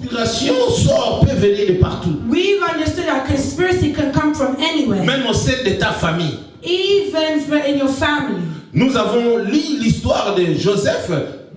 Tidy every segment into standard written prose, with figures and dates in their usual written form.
conspiration peut venir de partout. We've understood that conspiracy can come from anywhere. Même au sein de ta famille. Even in your family. Nous avons lu l'histoire de Joseph,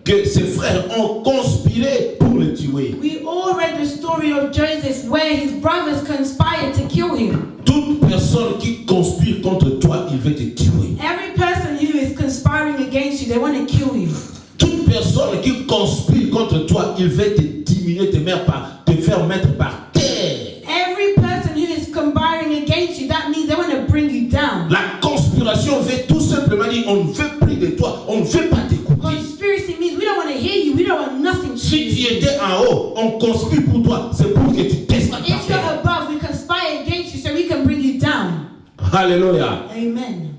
que ses frères ont conspiré pour le tuer. We all read the story of Joseph where his brothers conspired to kill him. Toute personne qui conspire contre toi, il veut te tuer. Every person who is conspiring against you, they want to kill you. Toute personne qui conspire contre toi, il veut te diminuer, te faire mettre par terre. Every person who is conspiring against you, that means they want to bring you down. La conspiration veut tout simplement dire on ne veut plus de toi, on ne veut pas t'écouter. Conspiracy means we don't want to hear you, we don't want nothing to Si you. tu étais en haut, on conspire pour toi, c'est pour que tu descendes par If you're terre. above, we conspire against you so we can bring you down. Alléluia. Amen.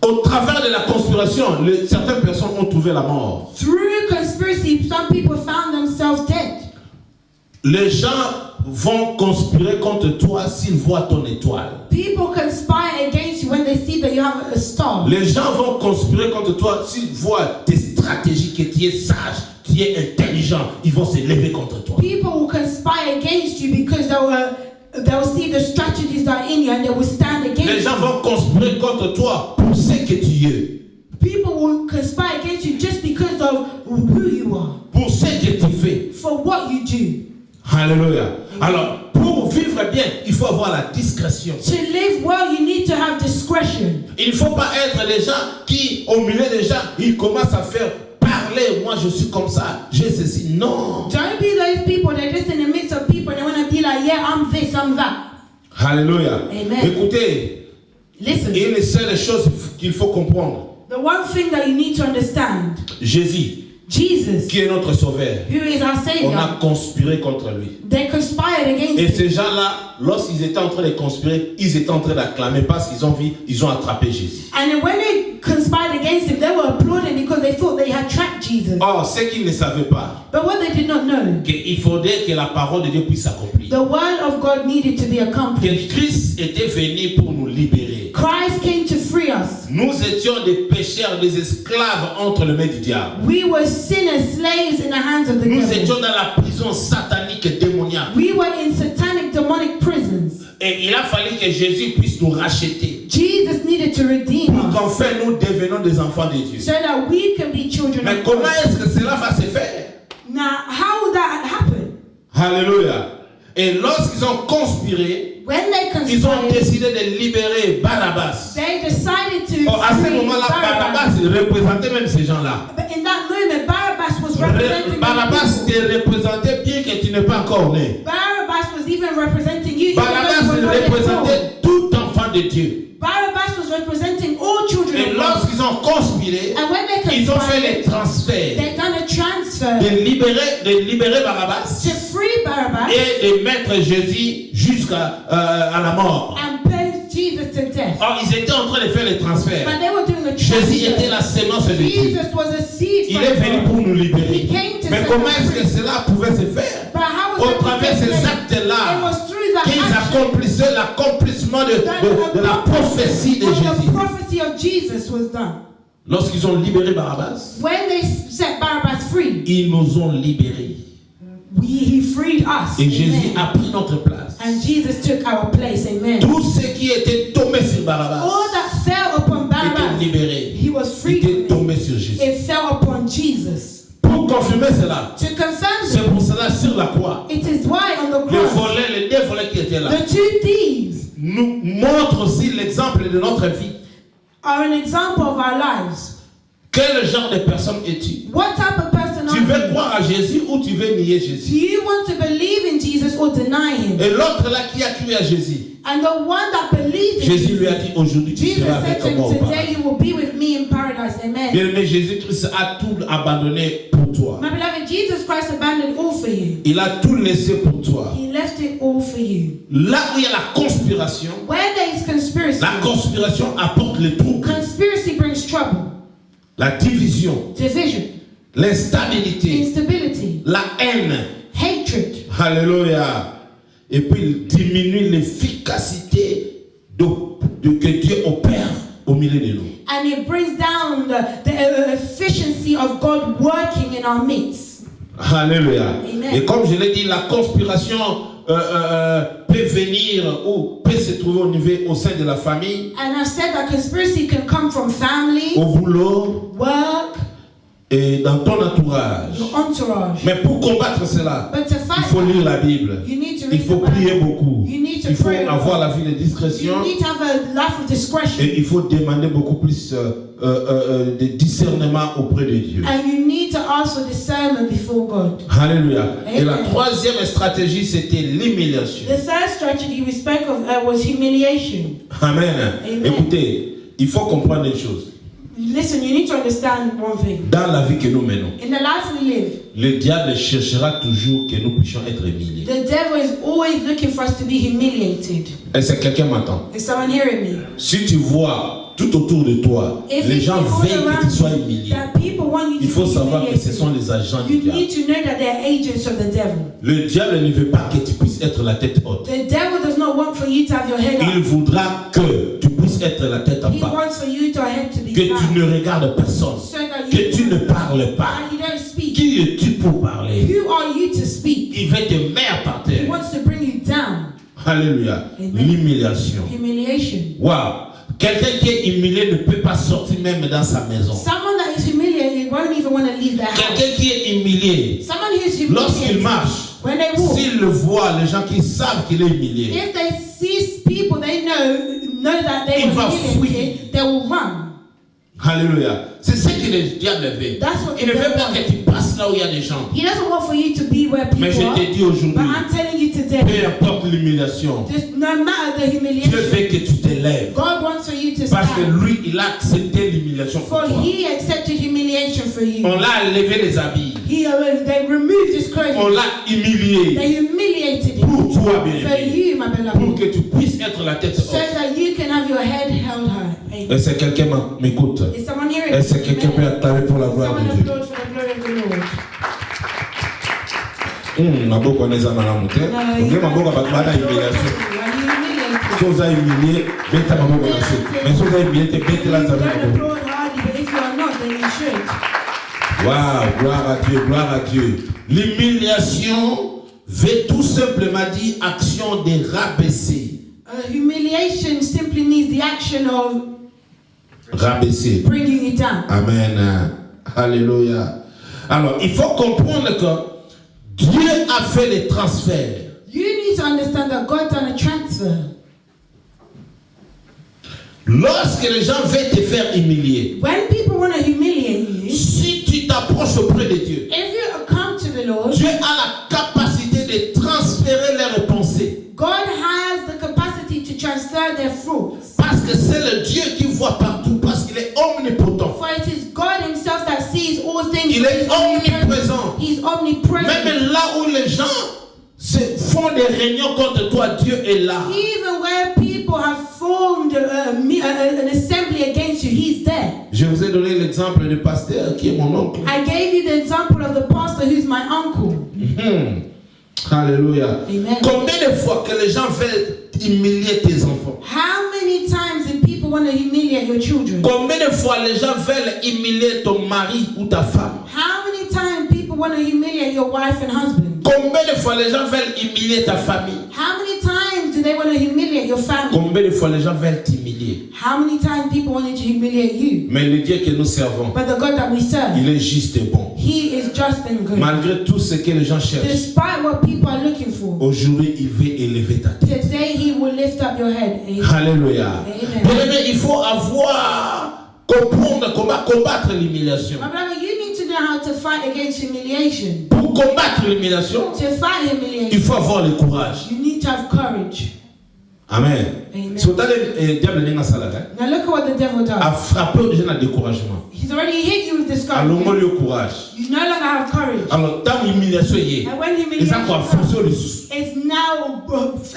Au travers de la conspiration, certaines personnes ont trouvé la mort. Through conspiracy, some people found themselves dead. Les gens vont conspirer contre toi s'ils voient ton étoile. People conspire against you when they see that you have a star. Les gens vont conspirer contre toi s'ils voient tes stratégies, que tu es sage, tu es intelligent. Ils vont se lever contre toi. People will conspire against you because they will see the strategies that are in you and they will stand against Les gens you. vont conspirer contre toi pour ce que tu es. People will conspire against you just because of who you are, Pour ce que tu fais. for what you do. Alléluia. Alors, pour vivre bien, il faut avoir la discrétion. To live well, you need to have discretion. Il ne faut pas être des gens qui, au milieu des gens, ils commencent à faire parler. Moi, je suis comme ça, j'ai ceci. Non. Don't be those people that are just in the midst of people and they want to be like, yeah, I'm this, I'm that. Alléluia. Amen. Écoutez, Listen, une seule chose qu'il faut comprendre. the one thing that you need to understand, Jésus, Jesus, qui est notre sauveur, who is our on Savior, a conspiré contre lui. they conspired against Et him. ces gens-là, lorsqu'ils étaient en train de conspirer, ils étaient en train d'acclamer parce qu'ils ont vu, ils ont attrapé Jésus. And when they conspired against him, they were applauding because they thought they had tracked Jesus. Or, ce qu'ils ne savaient pas, But what they did not know, qu'il faudrait que la parole de Dieu puisse s'accomplir. the word of God needed to be accomplished. Que Christ était venu pour nous libérer. Christ came to free us. Nous étions des pécheurs, des esclaves entre les mains du diable. We were sinners, slaves in the hands of the Nous devil. étions dans la prison satanique et démoniaque. We were in satanic, demonic prisons. Et il a fallu que Jésus puisse nous racheter. Jesus needed to redeem Pour us qu'enfin nous devenions des enfants de Dieu. so that we can be children Mais of comment God. est-ce que cela va se faire? Now, how would that happen? Alléluia. Et lorsqu'ils ont conspiré, When they ils ont conspired, décidé de libérer Barabbas. they decided to Oh, à ce free moment-là, Barabbas. Barabbas il représentait même ces gens-là. But in that moment, Barabbas was representing Barabbas the te people. représentait bien que tu n'es pas encore né. Barabbas was even representing you. even though Barabbas you were il not yet born. représentait tout enfant de Dieu. Barabbas was representing all children Et of God. lorsqu'ils ont conspiré, And when they ils ont fait les conspired, transferts they done a transfer de libérer Barabbas to free Barabbas et de mettre Jésus jusqu'à à la mort. and put Jesus to death. Or, ils étaient en train de faire les transferts. But they were doing a Jésus était transfer. la sémence de Dieu. Jesus was a seed Il from est venu pour God. nous libérer. He came to Mais set comment us est-ce que free. cela pouvait se faire? But how Au was travers it de ces It actes-là, was through that qu'ils action accomplissaient l'accomplissement de la prophétie de when the Jésus. prophecy of Jesus was done. Lorsqu'ils ont libéré Barabbas, When they set Barabbas free, ils nous ont libérés. he freed us. Et Jésus Amen. a pris notre place. And Jesus took our place. Amen. Tous ceux qui étaient tombés sur Barabbas All that fell upon étaient Barabbas, libérés. he was freed. Étaient tombés sur Jésus. It fell upon Jesus. Pour confirmer cela, To confirm c'est it, pour cela sur la croix, it is why on the les cross, deux volets qui étaient là, the two thieves nous montrent aussi l'exemple de notre vie. are an example of our lives. Quel genre de personne es-tu? What type of person Tu are veux you? croire à Jésus ou tu veux nier Do Jésus? you want to believe in Jesus or deny him? Et l'autre là qui a cru à Jésus, And the one that believed in Jésus lui a Jesus, dit aujourd'hui tu Jesus seras said avec to moi au him, today paradis. you will be with me in paradise. Amen. Bien-aimé, Jésus-Christ a tout abandonné pour toi. My beloved, Jesus Christ abandoned all for you. Il a tout laissé pour toi. He left it all for you. Là où il y a la conspiration, Where there is conspiracy, la conspiration apporte le trouble, conspiracy brings trouble, la division, division, l'instabilité, instability, la haine. hatred. Alléluia. Et puis il diminue l'efficacité que Dieu opère au milieu de nous. And it brings down the efficiency of God working in our midst. Alléluia. Amen. Et comme je l'ai dit, la conspiration peut venir ou peut se trouver au sein de la famille, And I've said that conspiracy can come from family, au boulot work, et dans ton entourage. your entourage. Mais pour combattre cela, But to il fight faut lire la Bible. you need to Il read faut the prier Bible. beaucoup. You need to Il faut pray a lot. avoir la vie de discrétion. You need to have a life of discretion. Et il faut demander beaucoup plus de discernement auprès de Dieu. And you need to ask for discernment before God. Alléluia. Et la Amen. troisième stratégie, c'était l'humiliation. The third strategy we spoke of was humiliation. Amen. Amen. Écoutez, il faut comprendre une chose. Listen, you need to understand one thing. Dans la vie que nous menons, In the life we live, le diable cherchera toujours que nous puissions être humiliés. the devil is always looking for us to be humiliated. Est-ce que quelqu'un m'entend? Is someone hearing me? Si tu vois tout autour de toi, If les you gens see all veulent que around tu sois you humilié. that people want you Il to faut be savoir que ce humiliated, sont les agents du you diable. need to know that they're agents of the devil. Le diable ne veut pas que tu puisses être la tête haute. The devil does not want for you to have your head Il up. voudra que tu puisses être la tête en He bas. wants for you to head to be Que down. tu ne regardes personne. So that Que tu ne parles pas. and you don't speak. Qui es-tu pour parler? Who are you to speak? Il veut te mettre par He terre. wants to bring you down. Alléluia. Amen. L'humiliation. Humiliation. Waouh. Quelqu'un qui est humilié ne peut pas sortir même dans sa maison. Someone that is humiliated won't even want to leave their house. Quelqu'un qui est humilié, Someone who's lorsqu'il humiliated, marche, when they walk, s'il le voit, les gens qui savent qu'il est humilié, if they see people they know that they Il were va humiliated, they will run. alléluia. C'est ce que le diable veut. That's what Il ne the veut devil pas que tu passes là où il y a des gens. He doesn't want for you to be where people Mais je are. te dis aujourd'hui, But I'm telling you today, peu importe l'humiliation, just no matter the Dieu humiliation, veut que tu t'élèves. God wants for you to Parce que stand. lui, il a accepté l'humiliation pour For toi. He accepted humiliation for you. On l'a enlevé les habits. They removed His On clothing. l'a humilié They humiliated Him pour toi, bien for aimé. you, my Pour beloved, que tu puisses être la tête so haute. that you can have your head held high. Amen. Est-ce que quelqu'un m'écoute? Is someone hearing? Est-ce que quelqu'un peut acclamer pour la gloire Someone de Dieu? applaud for the glory of the Lord. Maboko anaweza malamu te. Ongea maboko bato bana humiliation. Are you humiliated? Si oza humilié, beta maboko na se. Mais si oza humilié te betela nzambe Don't maboko. applaud hardly, but if you are not, then you should. Waouh, gloire à Dieu, gloire à Dieu. L'humiliation veut tout simplement dire action de rabaisser. Humiliation simply means the action of Rabaisser. bringing you down. Amen. Alléluia. Alors, il faut comprendre que Dieu a fait les transferts. You need to understand that God done a transfer. Lorsque les gens veulent te faire humilier, When people want to humiliate you, si tu t'approches auprès de Dieu, if you come to the Lord, Dieu a la capacité de transférer leurs pensées. God has the capacity to transfer their thoughts. Parce que c'est le Dieu qui voit partout, parce qu'il est omnipotent. For it is God Himself that sees all things. Il est omniprésent. He's omnipresent. Même là où les gens font des réunions contre toi, Dieu est là. Even where people have formed an assembly against you, He's there. Je vous ai donné l'exemple du pasteur qui est mon oncle. I gave you the example of the pastor who's my uncle. Alléluia. Amen. Combien de fois que les gens veulent humilier tes enfants? How many times did people want to humiliate your children? Combien de fois les gens veulent humilier ton mari ou ta femme? How many times people want to humiliate your wife and husband? Combien de fois les gens veulent humilier ta famille? How many times do they want to humiliate your family? Combien de fois les gens veulent t'humilier? How many times people wanted to humiliate you? Mais le Dieu que nous servons, But the God that we serve, il est juste et bon. He is just and good. Malgré tout ce que les gens cherchent, Despite what people are looking for, aujourd'hui il veut élever ta tête. today He will lift up your head. Amen. Alléluia. Amen. Bien aimé, il faut comprendre comment combattre l'humiliation. My brother, you need to know how to fight against humiliation. Pour combattre l'humiliation, To fight il humiliation, faut avoir le courage. you need to have courage. Amen. Amen. Si vous avez diable n'est pas ça là, Now look at what the devil à does. frapper aux gens à découragement. He's already hit you with Alors discouragement. le courage. You no longer have courage. Alors tant l'humiliation y est, And when les humiliation gens ont comes, forcé les sous. it's now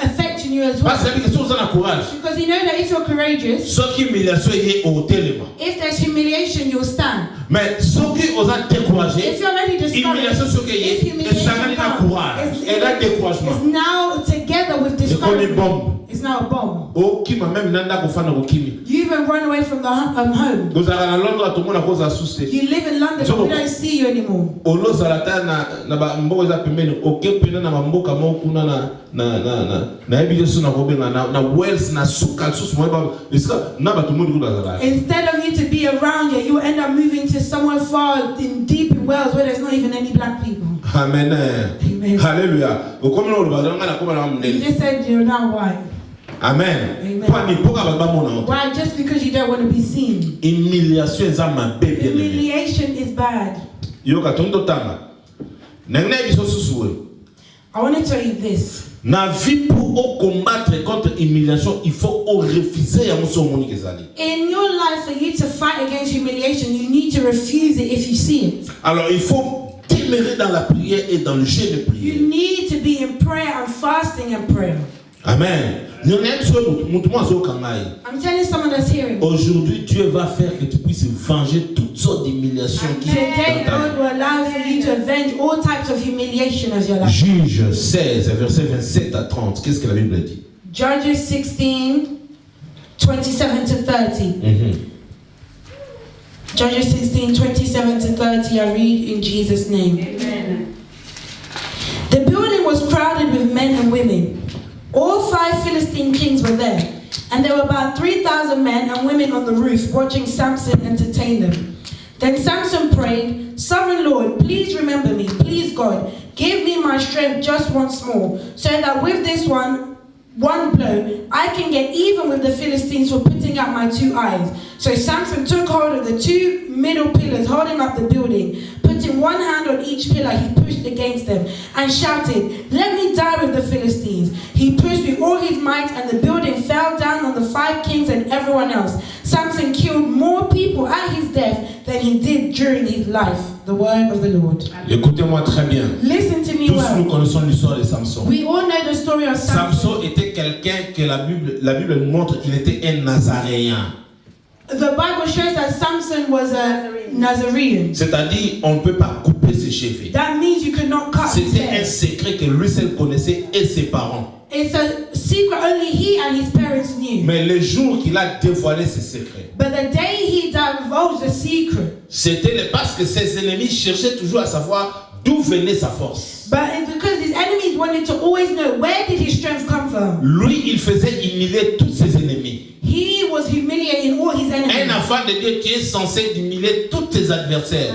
affecting you as well. Parce que si vous avez courage, Because you know that if you're courageous, ce qui humiliation y est au tellement. if there's humiliation, you'll stand. Mais ce qui vous a découragé, If you're already humiliation discouraged, ce qui if est, et ça n'a humiliation pas courage, et là comes, découragement. it's now together with Je connais discouragement. bombe. It's is now a bomb. Okima même nanda kofana okimi. You even run away from the home. Gozala na Londres tout le monde a cause asuste. You live in London, but we don't see you anymore. Olo salata na ba mboko za pembeni okepena na mboka mokuna na ebiso na kobenga na Wales na suka sus moeba iska na ba tout le monde kuzala. Instead of you to be around here, you end up moving to somewhere far in deep in Wales where there's not even any black people. Amen. Amen. Hallelujah. You just said you're not white. Amen. Amen. Why? Just because you don't want to be seen. Humiliation is bad. I want to tell you this. Na vie pour combattre contre humiliation, il faut refuser ya muso moni kezali. In your life, for you to fight against humiliation, you need to refuse it if you see it. Alors il faut demeurer dans la prière et dans le jeûne de prière. You need to be in prayer and fasting and prayer. Amen. I'm telling someone that's hearing. Aujourd'hui, Dieu va faire que tu puisses venger toutes sortes d'humiliations qui sont Today, dans ta God will allow for you to avenge all types of humiliation of your life. Juge 16, versets 27 à 30. Qu'est-ce que la Bible dit? Judges 16, 27 to 30. Judges 16, 27 to 30. I read in Jesus' name. Amen. The building was crowded with men and women. All 5 Philistine kings were there, and there were about 3,000 men and women on the roof watching Samson entertain them. Then Samson prayed, "Sovereign Lord, please remember me. Please, God, give me my strength just once more, so that with this one blow, I can get even with the Philistines for putting out my 2 eyes." So Samson took hold of the 2 middle pillars holding up the building. Putting one hand on each pillar, he pushed against them and shouted, "Let me die with the Philistines." He pushed with all his might, and the building fell down on the 5 kings and everyone else. Samson killed more people at his death than he did during his life. The word of the Lord. Écoutez-moi très bien. Listen to me Tous well. nous connaissons l'histoire de Samson. We all know the story of Samson. Samson était quelqu'un que la Bible nous montre qu'il était un Nazaréen. The Bible shows that Samson was a Nazarene. C'est-à-dire, on ne peut pas couper ses cheveux. That means you could not cut his C'était hair. un secret que lui seul connaissait et ses parents. It's a secret only he and his parents knew. Mais le jour qu'il a dévoilé ses secrets, But the day he divulged the secret, c'était parce que ses ennemis cherchaient toujours à savoir d'où venait sa force. but it's because his enemies wanted to always know where did his strength come from. Lui, il faisait humilier tous ses ennemis. He was humiliating all his Un enemies. enfant de Dieu, tu es censé humilier tous tes adversaires.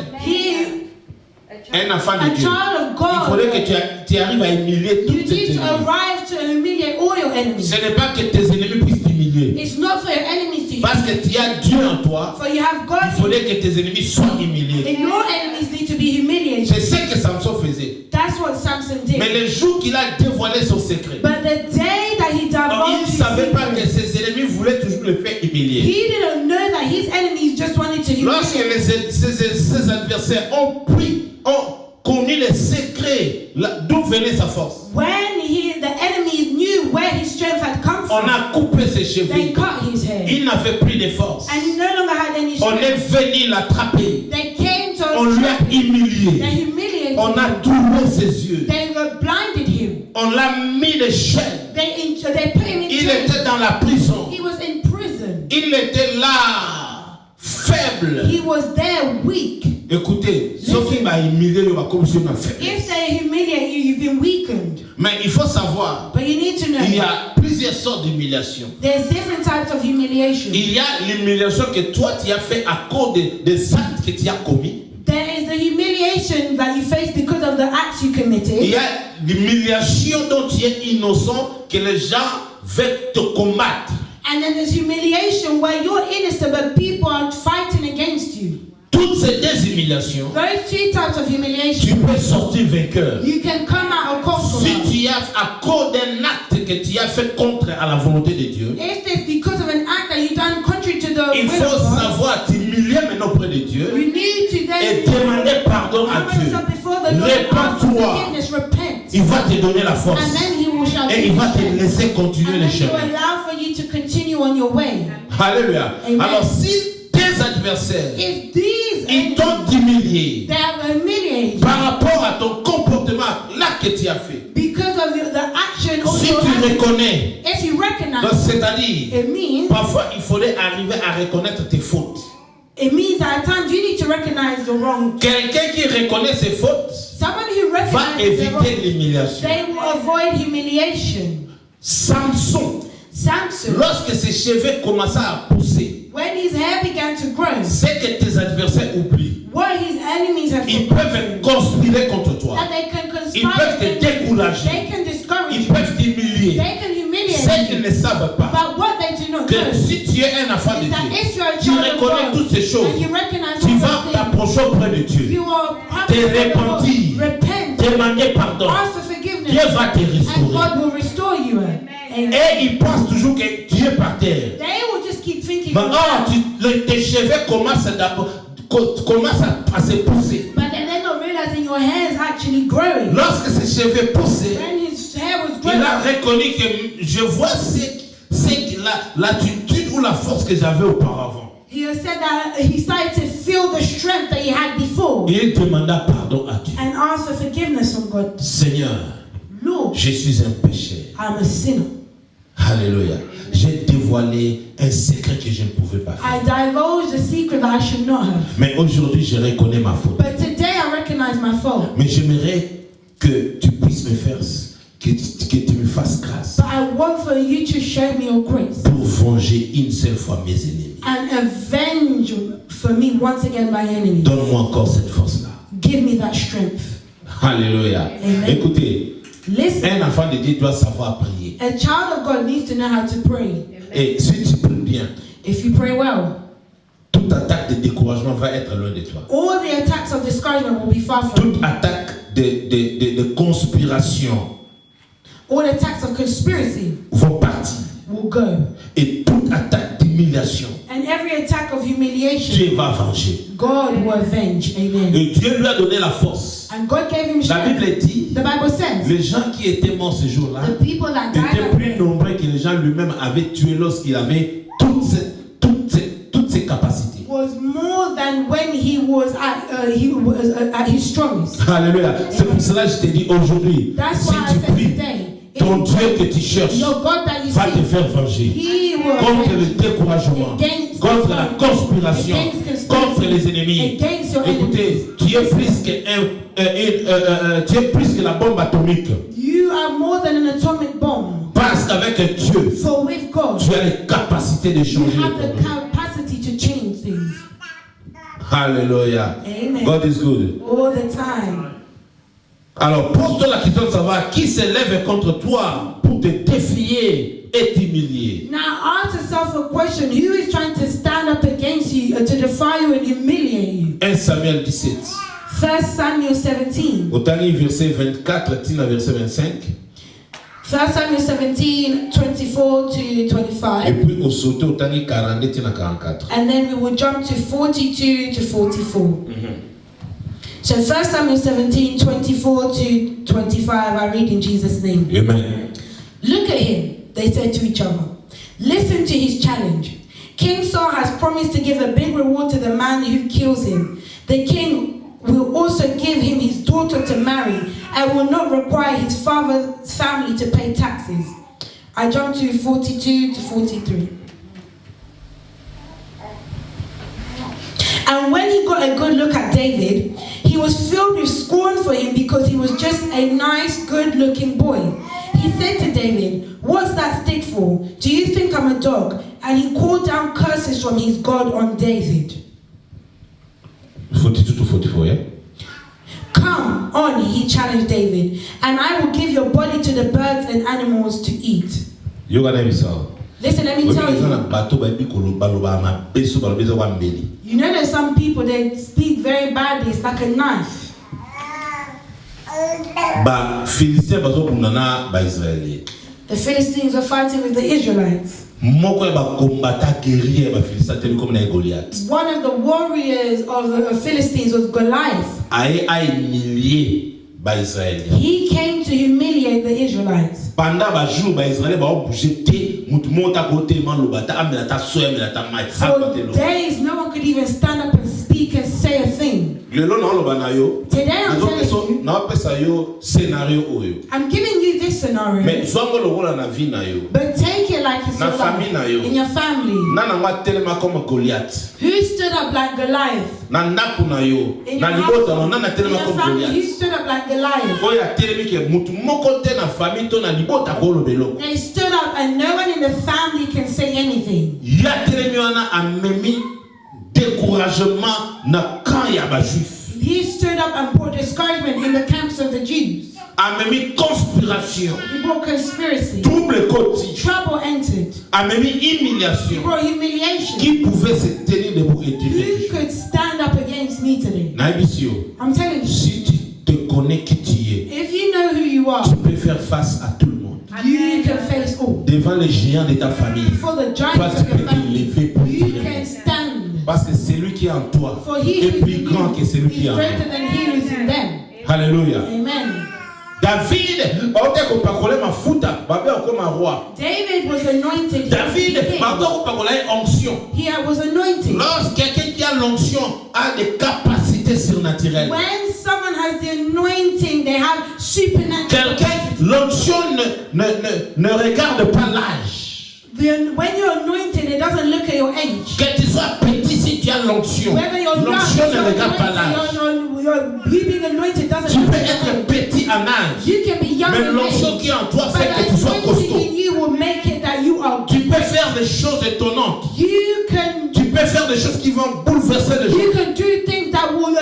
Un enfant A de Dieu. child of Il God, faudrait que tu arrives à humilier tous you tes need to ennemis. arrive to humiliate all your enemies. Ce n'est pas que tes ennemis puissent t'humilier. It's not for your enemies to Parce que tu as Dieu en toi, for you have il God, faudrait que tes ennemis soient humiliés. and your enemies need to be humiliated. C'est ce que Samson faisait. That's what Samson did. Mais le jour qu'il a dévoilé son secret, But the day that he donc il divulged ne his savait pas que secret, ses ennemis voulaient toujours le faire humilier. he didn't know that his enemies just wanted to Lorsque humiliate. ses adversaires ont connu les secrets d'où venait sa force, When the enemies knew where his strength had come on from, a coupé ses they cheveux. cut his hair. Il n'avait plus de force. And he no longer had any On est strength. venu l'attraper. They came to On lui a trap him. humilié. They humiliated On a him. trouvé ses yeux. They blinded him. On l'a mis de chaînes. They put him in Il jail. était dans la prison. He was in prison. Il était là, faible. He was there weak. Écoutez, ce qui m'a humilié, il va comme si on a fait. If they humiliate you, you've been weakened. Mais il faut savoir, But you need to know il y a plusieurs sortes d'humiliation. there's different types of humiliation. Il y a l'humiliation que toi tu as fait à cause des actes que tu as commis. There is the humiliation that you face because of the acts you Il committed. y a l'humiliation dont tu es innocent que les gens veulent te combattre. And then there's humiliation where you're innocent but people are fighting against you. Toutes ces deux humiliations, Those 2 types of humiliation, tu peux sortir vainqueur. you can come out a Si conqueror. tu as à cause d'un acte que tu as fait contre à la volonté de Dieu, If it's because of an act that you've done contrary to the il will faut of God, savoir t'humilier maintenant auprès de Dieu you need to et then demander pardon à humble Dieu. yourself before the Lord, ask for Répands-toi. forgiveness, repent, Il va te donner la and force then He will shall et give il you va te strength. laisser continuer And le then He will chemin. allow for you to continue on your way. Alléluia. Amen. Alors si tes adversaires, If these ils t'ont humilié they have humiliated par rapport à ton comportement, là que tu as fait, because of the action or si your tu actions reconnais, if you donc recognize, c'est-à-dire, it means parfois il faudrait arriver à reconnaître tes fautes. that at times you need to recognize your wrong. Quelqu'un qui reconnaît ses fautes Someone who va recognizes their wrong, éviter l'humiliation. they will avoid humiliation. Samson, Samson, lorsque ses cheveux commençaient à pousser, when his hair began to grow, c'est que tes adversaires oublient. what his enemies have Ils forgotten, peuvent conspirer contre toi. that they can Ils conspire peuvent te against you, décourager. they can discourage Ils you, peuvent t'humilier. they can humiliate Ce qu'ils you. ne savent pas, But what they do not que know si tu es un enfant de is that Dieu, if you're a tu child of reconnais God toutes ces choses, and you recognize tu all vas those things, t'approcher auprès de Dieu, you will te probably repentir, repent, demander pardon. ask for forgiveness, Dieu va te and restaurer. God will restore you. Amen. Et ils pensent toujours que tu es par terre. They will just keep thinking, Mais tes cheveux commencent à se pousser. but then they're not realizing your hair is actually growing. Lorsque ses cheveux poussaient, When his hair was il growing, a reconnu que je vois l'attitude ou la force que j'avais auparavant. he said that he started to feel the strength that he had before Et il demanda pardon à Dieu. and asked for forgiveness from God. Seigneur, Lord, je suis un pécheur. I'm a sinner. Alléluia. J'ai dévoilé un secret que je ne pouvais pas I faire. divulged a secret that I should not have. Mais aujourd'hui, je reconnais ma faute. But today I recognize my fault. Mais j'aimerais que tu puisses me faire, que tu me fasses grâce But I want for you to show me your grace pour venger une seule fois mes ennemis. and avenge for me once again my enemies. Donne-moi encore cette force-là. Give me that strength. Alléluia. Amen. Écoutez, Listen, un enfant de Dieu doit savoir prier. a child of God needs to know how to pray. Et si tu pries bien, If you pray well, toute attaque de découragement va être loin de toi. all the attacks of discouragement will be far from Toute you. attaque de conspiration All attacks of conspiracy vont partir. will go. Et toute attaque d'humiliation, And every attack of humiliation, Dieu va venger. God will avenge. Amen. Et Dieu lui a donné la force. And God gave him La strength. Bible dit, The Bible says, les gens qui étaient morts ce jour-là the people that died étaient that plus day nombreux que les gens lui-même avaient tués lorsqu'il avait toutes ces capacités. was more than when he was at his strongest. Alléluia. C'est pour cela que je te dis aujourd'hui, That's si why I tu said pries, today, ton Dieu que tu cherches your God that you va te see, faire venger. he will Contre le avenge découragement, against contre la conspiration, against contre les ennemis. against your enemies. Écoutez, tu es plus que la bombe atomique. You are more than an atomic bomb. Parce qu'avec Dieu, For with God, tu as les capacités de you changer have les the problèmes. capacity to change things. Alléluia. Amen. God is good. All the time. Alors, pose-toi la question de savoir qui s'élève contre toi pour te défier et t'humilier. Now ask yourself a question. Who is trying to stand up against you, to defy you and humiliate you? 1 Samuel 17. 1 Samuel 17. Au dernier verset 24, tina verset 25. 1 Samuel 17, 24 to Et 25. puis au sauté au dernier 42, tina 44. And then we will jump to 42 to 44. So 1 Samuel 17, 24 to 25, I read in Jesus' name. Amen. Look at him, they said to each other. Listen to his challenge. King Saul has promised to give a big reward to the man who kills him. The king will also give him his daughter to marry and will not require his father's family to pay taxes. I jump to 42 to 43. And when he got a good look at David, he was filled with scorn for him because he was just a nice, good-looking boy. He said to David, "What's that stick for? Do you think I'm a dog?" And he called down curses from his God on David. 42 to 44, yeah? Come on, he challenged David, and I will give your body to the birds and animals to eat. You got to so. Listen, let me tell you. You You know there's some people that speak very badly. It's like a knife. Philistin bazo bunana ba Israeli. The Philistines were fighting with the Israelites. Moko ba combattant guerrier ba Philistin tenu comme na Goliath. One of the warriors of the Philistines was Goliath. Aye humilié ba Israélien. He came to humiliate the Israelites. Pendant ba jour ba Israélien ba jeter mutu monta côté man lo bata amela ta soya amela ta mai. For days, no one could even stand up and speak and say a thing. lelo na oloba na yo Today I'm telling you, na pesa yo scénario oyo I'm giving you this scenario. mais zwango lokola na vie na yo But take it like it's na your famille na yo life, in your family. na ngwa telema comme Goliath Who stood up like Goliath? na ndaku na yo In na your libota house, na na in telema your comme family, who Goliath stood up like Goliath? oyo atelemi ke mutu moko te na famille to na libota ko lobelo They stood up and no one in the family can say anything. ya telemi wana amemi découragement na camp ya ba juif. He stood up and brought discouragement in the camps of the Jews. Amemi conspiration, He brought conspiracy. trouble côté, Trouble entered. amemi He humiliation. brought humiliation. Qui pouvait se tenir debout et Who dire could stand up against me today? Naibisio, I'm telling you, si tu te connais qui tu es, if you know who you are, tu peux faire face à tout le monde. you can face all. Devant les géants de ta famille, For the toi giants tu of peux your te family, lever pour you dire. can stand. Parce que celui qui est en toi For he est who is plus in grand que celui qui you est is en greater toi. than he who is in them. Alléluia. Amen. David, baote kopakole mafuta, babe akoma roi. David was anointed. David, baote kopakole onction. He was anointed. Lorsque quelqu'un qui a l'onction a des capacités surnaturelles. When someone has the anointing, they have supernatural. Quelqu'un, l'onction ne regarde pas l'âge. When you're anointed, it doesn't look at your age. Que tu sois petit si tu as l'onction. Whether you're young, L'onction ne regarde pas l'âge. you being anointed doesn't Tu look peux at your être age. petit en âge. You can be young Mais in l'onction age, qui est en toi but fait que tu the sois anointing costaud. in you will make it that you are. Tu peux faire des choses étonnantes. You can. Tu peux faire des choses qui vont bouleverser les gens. You can do things that will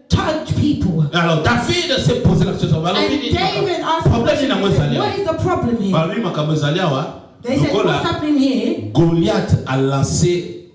touch people. Alors David s'est posé la question. And David asked the question, what is the problem here? They said, what's happening here? Goliath a lancé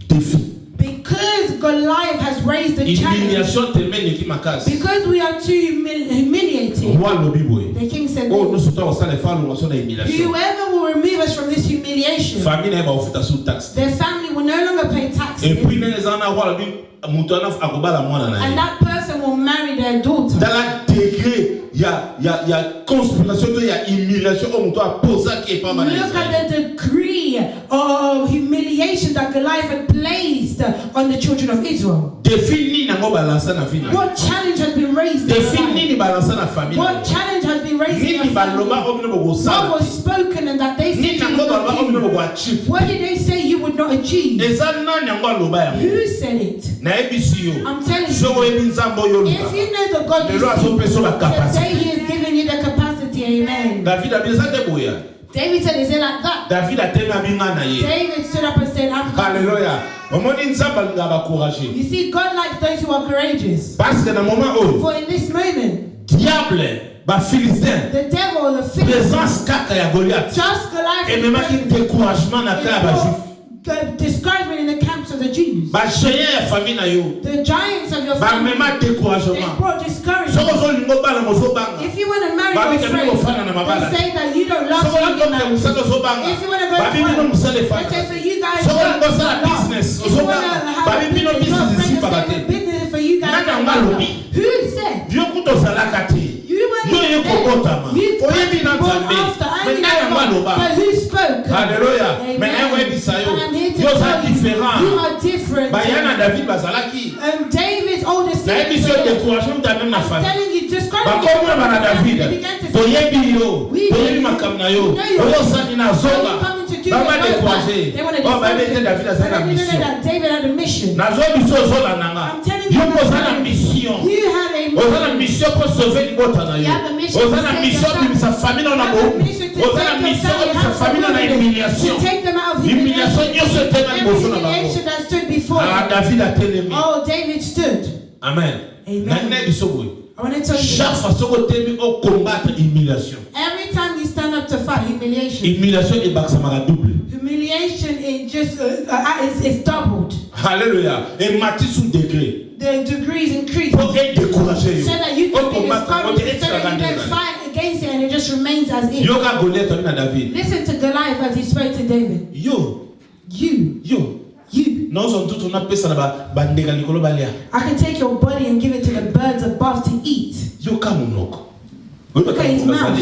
défi. Because Goliath has raised the challenge. Humiliation te mène qui m'acasse. Because we are too humiliated. Roi lobi boy. The king said, Oh, nous sommes au sein des femmes, nous sommes humiliation. whoever will remove us from this humiliation, Famille n'est pas offerte sous taxe. their family will no longer pay taxes. Et puis les gens ont roi lobi mutana akobala mwana na. And that person will marry their daughter. Dans la degré, il y a conspiration, il y a humiliation. Oh, mon toi posa qui est pas mal. Look at the degree of humiliation that Goliath had placed on the children of Israel. Défini nango balança na vie na. What challenge has been raised in their Défini life? ni balança na famille. What challenge has been raised in Ni their baloba family? omne bogo What sala. was spoken and that they Ni said you nango would baloba not omne achieve? bogo achieve. What did they say you would not achieve? Eza nani yango aloba yango? Who said it? Na ebisi yo. I'm telling you. Soko ebi nzambo yo If luka. you know the God Le roi a son peso la you see, capacité. today he has given you the capacity. Amen. David a bien te boya. David said, is it like that? David a tellement binga na ye. David stood up and said, I'm coming. Alléluia. Omoni nzamba nga ba courageux. You see, God likes those who are courageous. Parce que dans moment où For in this moment, diable ba philistin the devil, the Philistine, présence kaka ya Goliath. just Goliath, Et même qui découragement na ka ba juif. discouragement in the camps of the Jews. Ba géant ya famille na yo. The giants of your Ba family, même they découragement. brought discouragement. Soko zo lingo bala mo zo banga. If you want to marry Babi your kami friend, mo fana na mabala. they say that you don't love Soko la me. ko musalo zo banga. If you want to go Babi to bino work, musale they fana. say for you guys, Soko la don't ko sala love. business If you zo want to banga. have Babi a bino business, your business friend si is saying bagate. a business for you guys. Nani don't anga love. lobi? Who said? Yo kuto zalaka te. You went Yo ye kokotama. Oyebi na nzambe. Mais nani anga loba? But who spoke? Alléluia. Amen. Mais un webisa yo. And I'm here to Yo za tell you, différent. you are different. Bayana David bazalaki. David's oldest Na son, emission découragement ta même na I'm famille. telling you, just Bakoma bana David. they began to say, Toyebi yo. Toyebi makam na yo. Oyo sani na zonga. Baba découragé. Oh ba bete David a sa and you know mission. that David had a mission. Na zo biso zola nanga. I'm telling you, Yo posana mission. you have a Ozana mission pour sauver libota na yo. You have a mission to Ozana save mission your pour sa famille na have bo. a mission to Ozana take your mission family pour sa out of famille na the humiliation. to take them out of Humiliation humiliation. nyoso tena liboso na Every bango. humiliation that stood before Ah them. David a telemi. Oh, David stood. Amen. Amen. Nane biso boy. I want to tell you, Chaque façon que tu au combattre humiliation. every time you stand up to fight humiliation, Humiliation est baksamara double. humiliation is just it's doubled. Alléluia. Et mati sous degré. The degrees increase Pour être découragé. so that you can Au be combattre, au discouraged, so that you can extravagant. fight against it and it just remains as is. Yoga Goliath na David. Listen to Goliath as he spoke to David. Yo. You. Nous on tout on a pesa na ba ndeka likolo balia. I can take your body and give it to the birds above to eat. Yo kamunoko. Look at his mouth.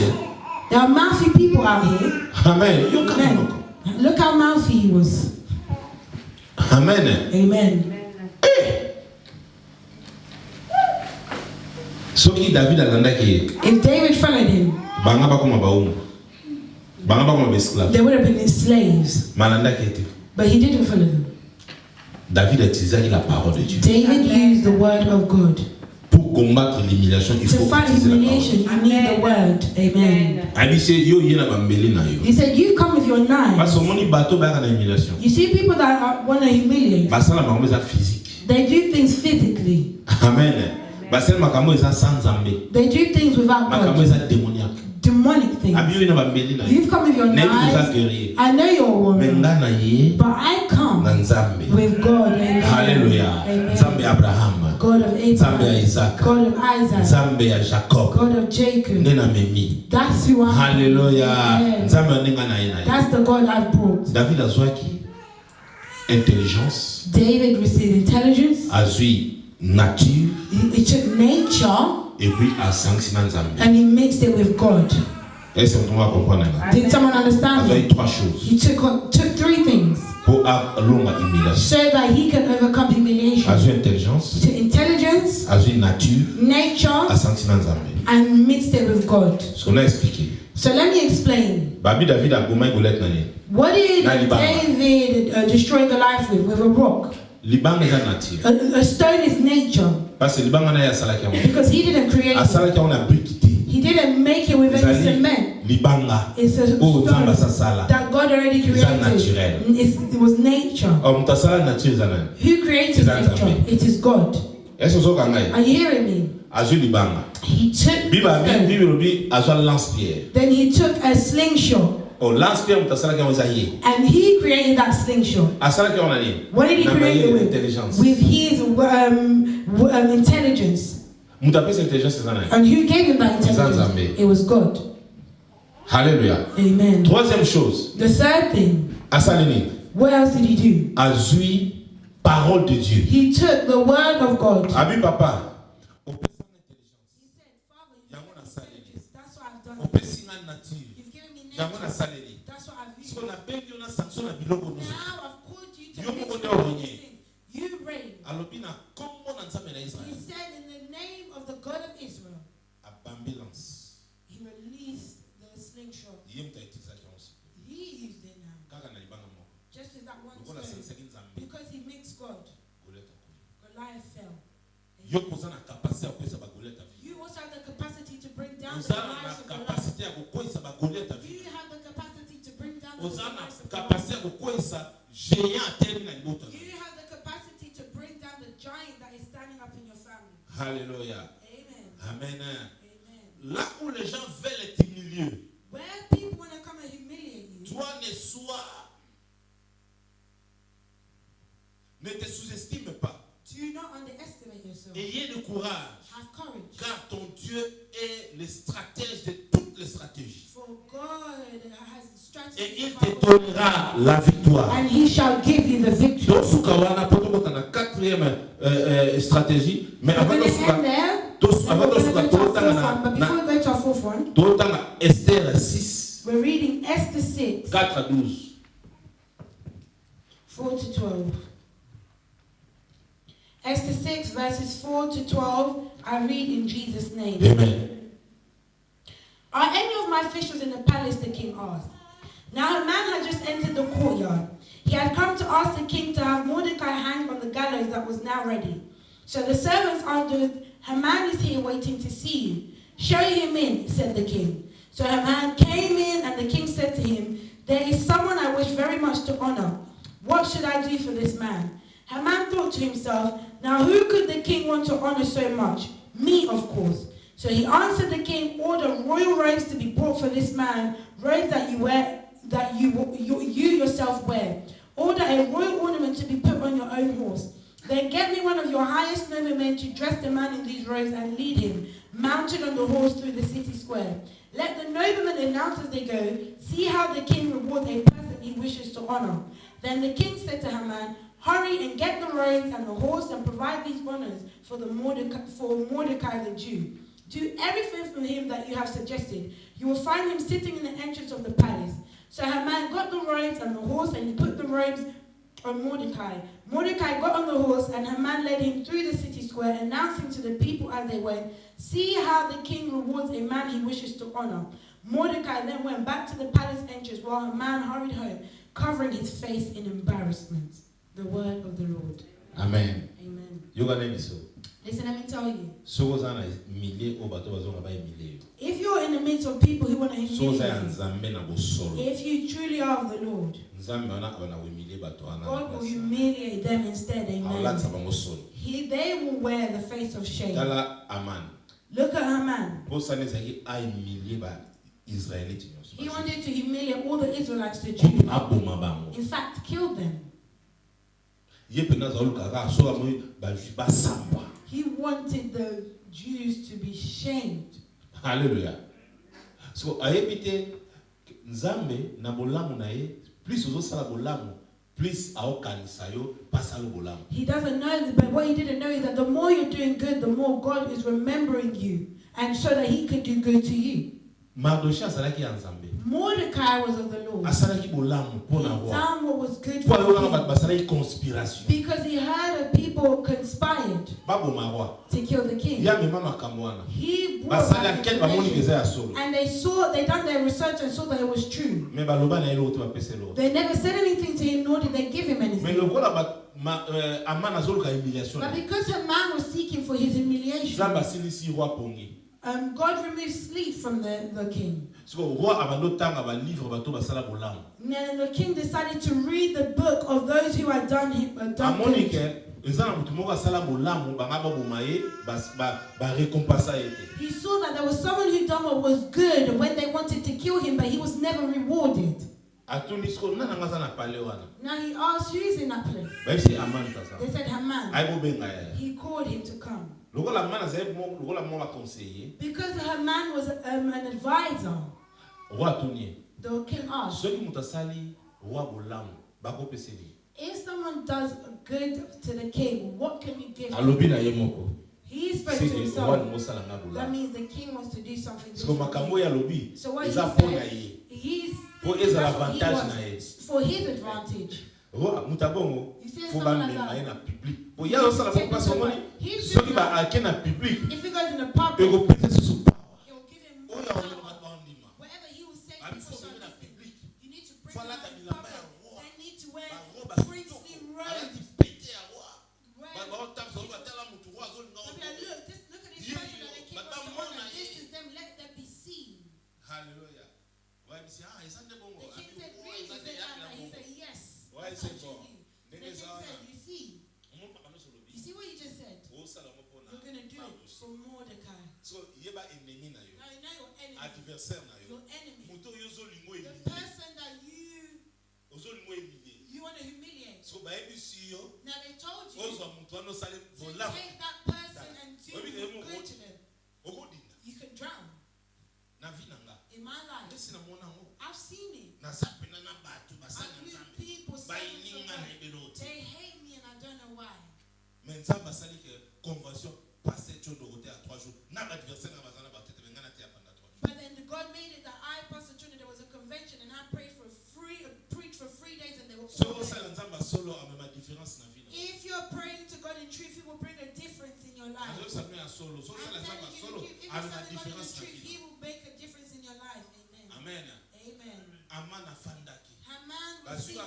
There are mouthy people out here. Amen. Yo kamunoko. Amen. Look how mouthy he was. Amen. Amen. Soki David alandaki, If David followed him, banga bakoma baungu, banga bakoma esclave. they would have been his slaves. Malandaki ete. But he didn't follow them. David a utilisé la parole de Dieu. David used the word of God. Pour combattre l'humiliation, il To faut fight utiliser la humiliation, parole. you need the word. Amen. Abi se yo yena bambeli na yo. He said, you've come with your Parce knives. que moni bateau ba na humiliation. You see people that want to humiliate, Basala makambo eza physique. they do things physically. Amen. Basala makambo eza sans Nzambe. They do things without Makambo God. eza démoniaque. Demonic things. Abi yo yena bambeli na yo. You've come with your Nebi eza knives. guerrier. I know you're a warrior. Menga na ye But I na come Nzambe. with God. Amen. Hallelujah. Amen. Nzambe Abraham. God of Nzambe ya Abraham. Isaac. God of Isaac. Nzambe ya Jacob. God of Jacob. Nde na memi. That's who I am. Hallelujah. Amen. Nzambe aninga na ye na ye. That's the God I've brought. David azwaki intelligence, David received intelligence. azwi nature He took nature et puis asanksi na Nzambe. and he mixed it with God. Est-ce que on va comprendre? Did someone understand Azwaki me? trois choses He took three things pour alonga humiliation. so that he can overcome humiliation. Azwi intelligence, To intelligence, azwi nature, nature, asanksi na Nzambe. and mixed it with God. Ce qu'on a expliqué. So let me explain. Babi David a gomai Goliath na ye. What did Na libanga. David destroy Goliath with a rock? Libanga eza nature. A stone is nature Parce que libanga na ye asalaki yango. because he didn't create it. Asalaki yango na brique te. He didn't make it with any Ezali cement. libanga. It's a Oh, Nzambe stone asasala. that God already It's created. natural. It was nature. Oh, mutu asala nature eza nani? Who created It's Nzambe. nature? It is God. Est-ce que ozokanga ye? Are you hearing me? Azwi libanga. He took Bible the stone. lobi azwa lance-pierre. Then he took a slingshot Oh, lance-pierre mutu asalaki yango eza ye. and he created that slingshot. Asalaki yango na nini? What did he Na create mayele it with? intelligence. With his intelligence. Mutu apesa intelligence eza nani? And who gave him that Nzambe. intelligence? It was God. Hallelujah. Amen. Troisième chose, The third thing, asali nini? what else did he do? Azwi parole de Dieu. He took the word of God. Abi papa. Opesa intelligence. He said, Father, Yango na saleli. that's what I've done. Opesi nga nature. You've given me Yango na nature. saleli. That's what I've used. So na bengi yo na sanction na biloko nusu. Now I've called you to Yo make moko sure nde you obonye. sing. You reign. Alobi na kombo na Nzambe na He Israel. said in the name of the God of Israel, Abambulance. he released the slingshot. Ye mutu aitilisaki yango siku. He used it now. Kaka na libanga moko. Just as that one Lokola stone. asengisaki Nzambe. Because he mixed God, Goliath akoli. Goliath fell. Yo koza na capacité ya kokwesa ba Goliath avi. You also have the capacity to bring down the Oza na lives of Goliath. capacité ya kokwesa ba Goliath avi. You have the capacity to bring down the Oza na lives of capacité ya Goliath. kokwesa géant atelemi na liboto na yo. You have the capacity to bring down the giant that is standing up in your family. Alléluia. Amen. Amen. Amen. Là où les gens veulent être humiliés, Where people want to come and humiliate you, toi ne te sous-estime pas. do not underestimate yourself. Ayez le courage, Have courage. car ton Dieu est le stratège de toutes les stratégies. For God has Et strategy il te donnera la victoire. and he shall give you the victory. Donc, Soukawana, pour la quatrième stratégie, mais We're avant going de to end there. Avant We're de going to go to our fourth one, but before we go to our fourth one, Esther 6, we're reading Esther 6, 4 à 12. 4 to 12. Esther 6, verses 4 to 12, I read in Jesus' name. Amen. Are any of my officials in the palace? The king asked. Now a man had just entered the courtyard. He had come to ask the king to have Mordecai hanged on the gallows that was now ready. So the servants answered, Haman is here waiting to see you. Show him in, said the king. So Haman came in, and the king said to him, There is someone I wish very much to honor. What should I do for this man? Haman thought to himself, Now who could the king want to honor so much? Me, of course. So he answered the king, Order royal robes to be brought for this man, robes that you wear, that you yourself wear. Order a royal ornament to be put on your own horse. Then get me one of your highest noblemen to dress the man in these robes and lead him, mounted on the horse through the city square. Let the noblemen announce as they go, See how the king rewards a person he wishes to honor. Then the king said to Haman, Hurry and get the robes and the horse and provide these honors for Mordecai the Jew. Do everything for him that you have suggested. You will find him sitting in the entrance of the palace. So Haman got the robes and the horse, and he put the robes on Mordecai. Mordecai got on the horse, and Haman led him through the city square, announcing to the people as they went, "See how the king rewards a man he wishes to honor." Mordecai then went back to the palace entrance while Haman hurried home, covering his face in embarrassment. The word of the Lord. Amen. Amen. Listen, let me tell you. If you're in the midst of people who want to humiliate you, if you truly are of the Lord, God will humiliate them instead. Amen. They will wear the face of shame. Look at Haman. He wanted to humiliate all the Israelites, the Jews. In fact, kill them. He wanted the Jews to be shamed. Hallelujah. So, ayebite nzambe na bolamu na ye, plus ozosala bolamu, plus aokanisa yo pasalo bolamu. He doesn't know that, but what he didn't know is that the more you're doing good, the more God is remembering you, and so that he could do good to you. Mordecai was of the Lord. He done what was good for him. Because he heard of people conspired to kill the king. He brought back information, and they done their research and saw that it was true. They never said anything to him, nor did they give him anything. But because Haman was seeking for his humiliation, God removed sleep from the king. And the king decided to read the book of those who had done good. He saw that there was someone who done what was good when they wanted to kill him, but he was never rewarded. Now he asked, who is in that place? They said Haman. He called him to come. Because Haman was an advisor, the king asked, if someone does good to the king, what can you give him? He spoke to himself. That means the king wants to do something different. So what he said, for his advantage. You see someone like that. If he goes in the public, he'll give him more power. Whatever he will say before something, you need to bring them in public. They need to wear princely robes. Look at this person that they keep on honor. This is them, let them be seen. Hallelujah. The king said, really? He said, yes. Why is it so? The king said, you see what you just said? You're going to do it for Mordecai. So now you know your enemy. Your enemy. The person that you want to humiliate. Now they told you to take that person and do good to them. You can drown. In my life, I've seen it. I've used people saying they hate me and I don't know why. But then God made it that I, Pastor Trinity, there was a convention and I preached for 3 days and they were all there. If you're praying to God in truth, He will bring a difference in your life. I'm telling you, if you're telling God in truth, He will make a difference in your life. Amen. Amen. Haman was seated.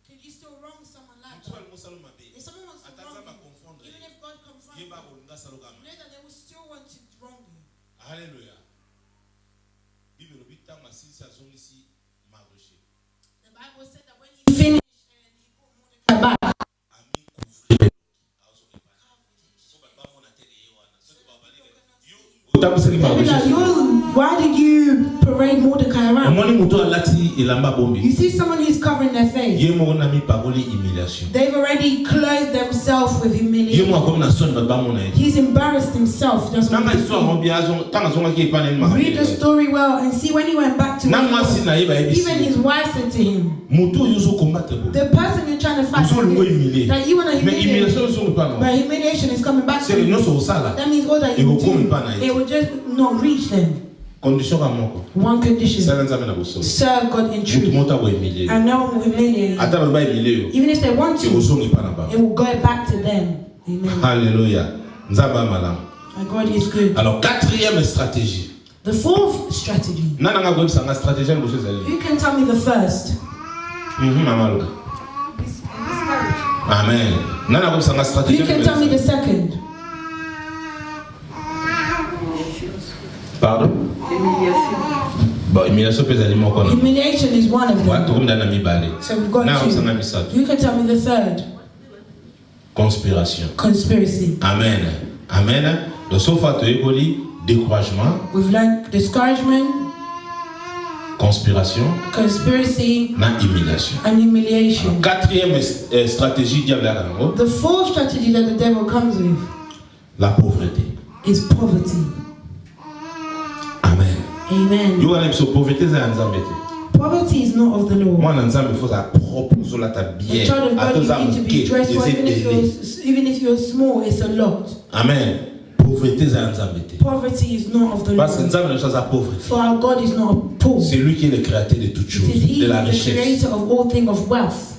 Can you still wrong someone like that? If someone wants to wrong you, even if God confronts you, know that they will still want to wrong you. Hallelujah. The Bible said that when he finished and he put Mordecai back, Why did you parade Mordecai around? Omoni muto alati elamba bombi. You see someone who's covering their face. Ye mo na mi paroli humiliation. They've already clothed themselves with Ye mo humiliation. akomi na son ba ba mo na. He's embarrassed himself. Doesn't Nanga want to histoire mo see. bi azon tanga zonga ki pa na ma. Read the story well and see when he went back to Na mwasi na ye ba even ebisi. his wife said to him, Muto yuzo combattre bo. the person you're trying to fight Yuzo lungo humilier. that you want to Mais humiliate, humiliation yuzo pa na. but humiliation is coming back C'est to le you. non so sala. That means all that Et you vous comprenez do, pas, naïf. it will just not reach them. Condition ka moko. One condition: Sala nzambe na boso. serve God in Muto truth, mota bo humilier. and no one will humiliate you. Ata ba ba humilier yo. Even if they want Et to, boso ngi pa na ba. it will go back to them. Amen. Alléluia. Nzamba malam. And God is good. Alors quatrième stratégie. The fourth strategy. Nana nga goyebisa nga stratégie na boso ezali. Who can tell me the first? Mama Luka. Amen. Nana goyebisa nga stratégie. Who can tell me the second? Pardon? Bon, humiliation peut ezali moko na. Humiliation is one of Wa them. tokomi na mibale. So we've got Na goyebisa nga two. misato. Who can tell me the third? Conspiration. Conspiracy. Amen. Amen. Donc sauf à te écoli découragement, We've learned discouragement, conspiration, conspiracy, na humiliation. and humiliation. Quatrième stratégie diable à Rango, The fourth strategy that the devil comes with la pauvreté. is poverty. Amen. Amen. Yo wana biso pauvreté za nzambe te. Poverty is not of the Lord. Moi na nzambe faut za propre zola ta A bien. child of God, Atoza you need to be muke, dressed well, eze even if you're small, it's a lot. Amen. Pauvreté za nzambe te. Poverty is not of the Parce que Lord. nzambe ne soit za pauvre. For our God is not poor. C'est lui qui est le créateur de toutes It choses, is He de la the richesse. creator of all things of wealth.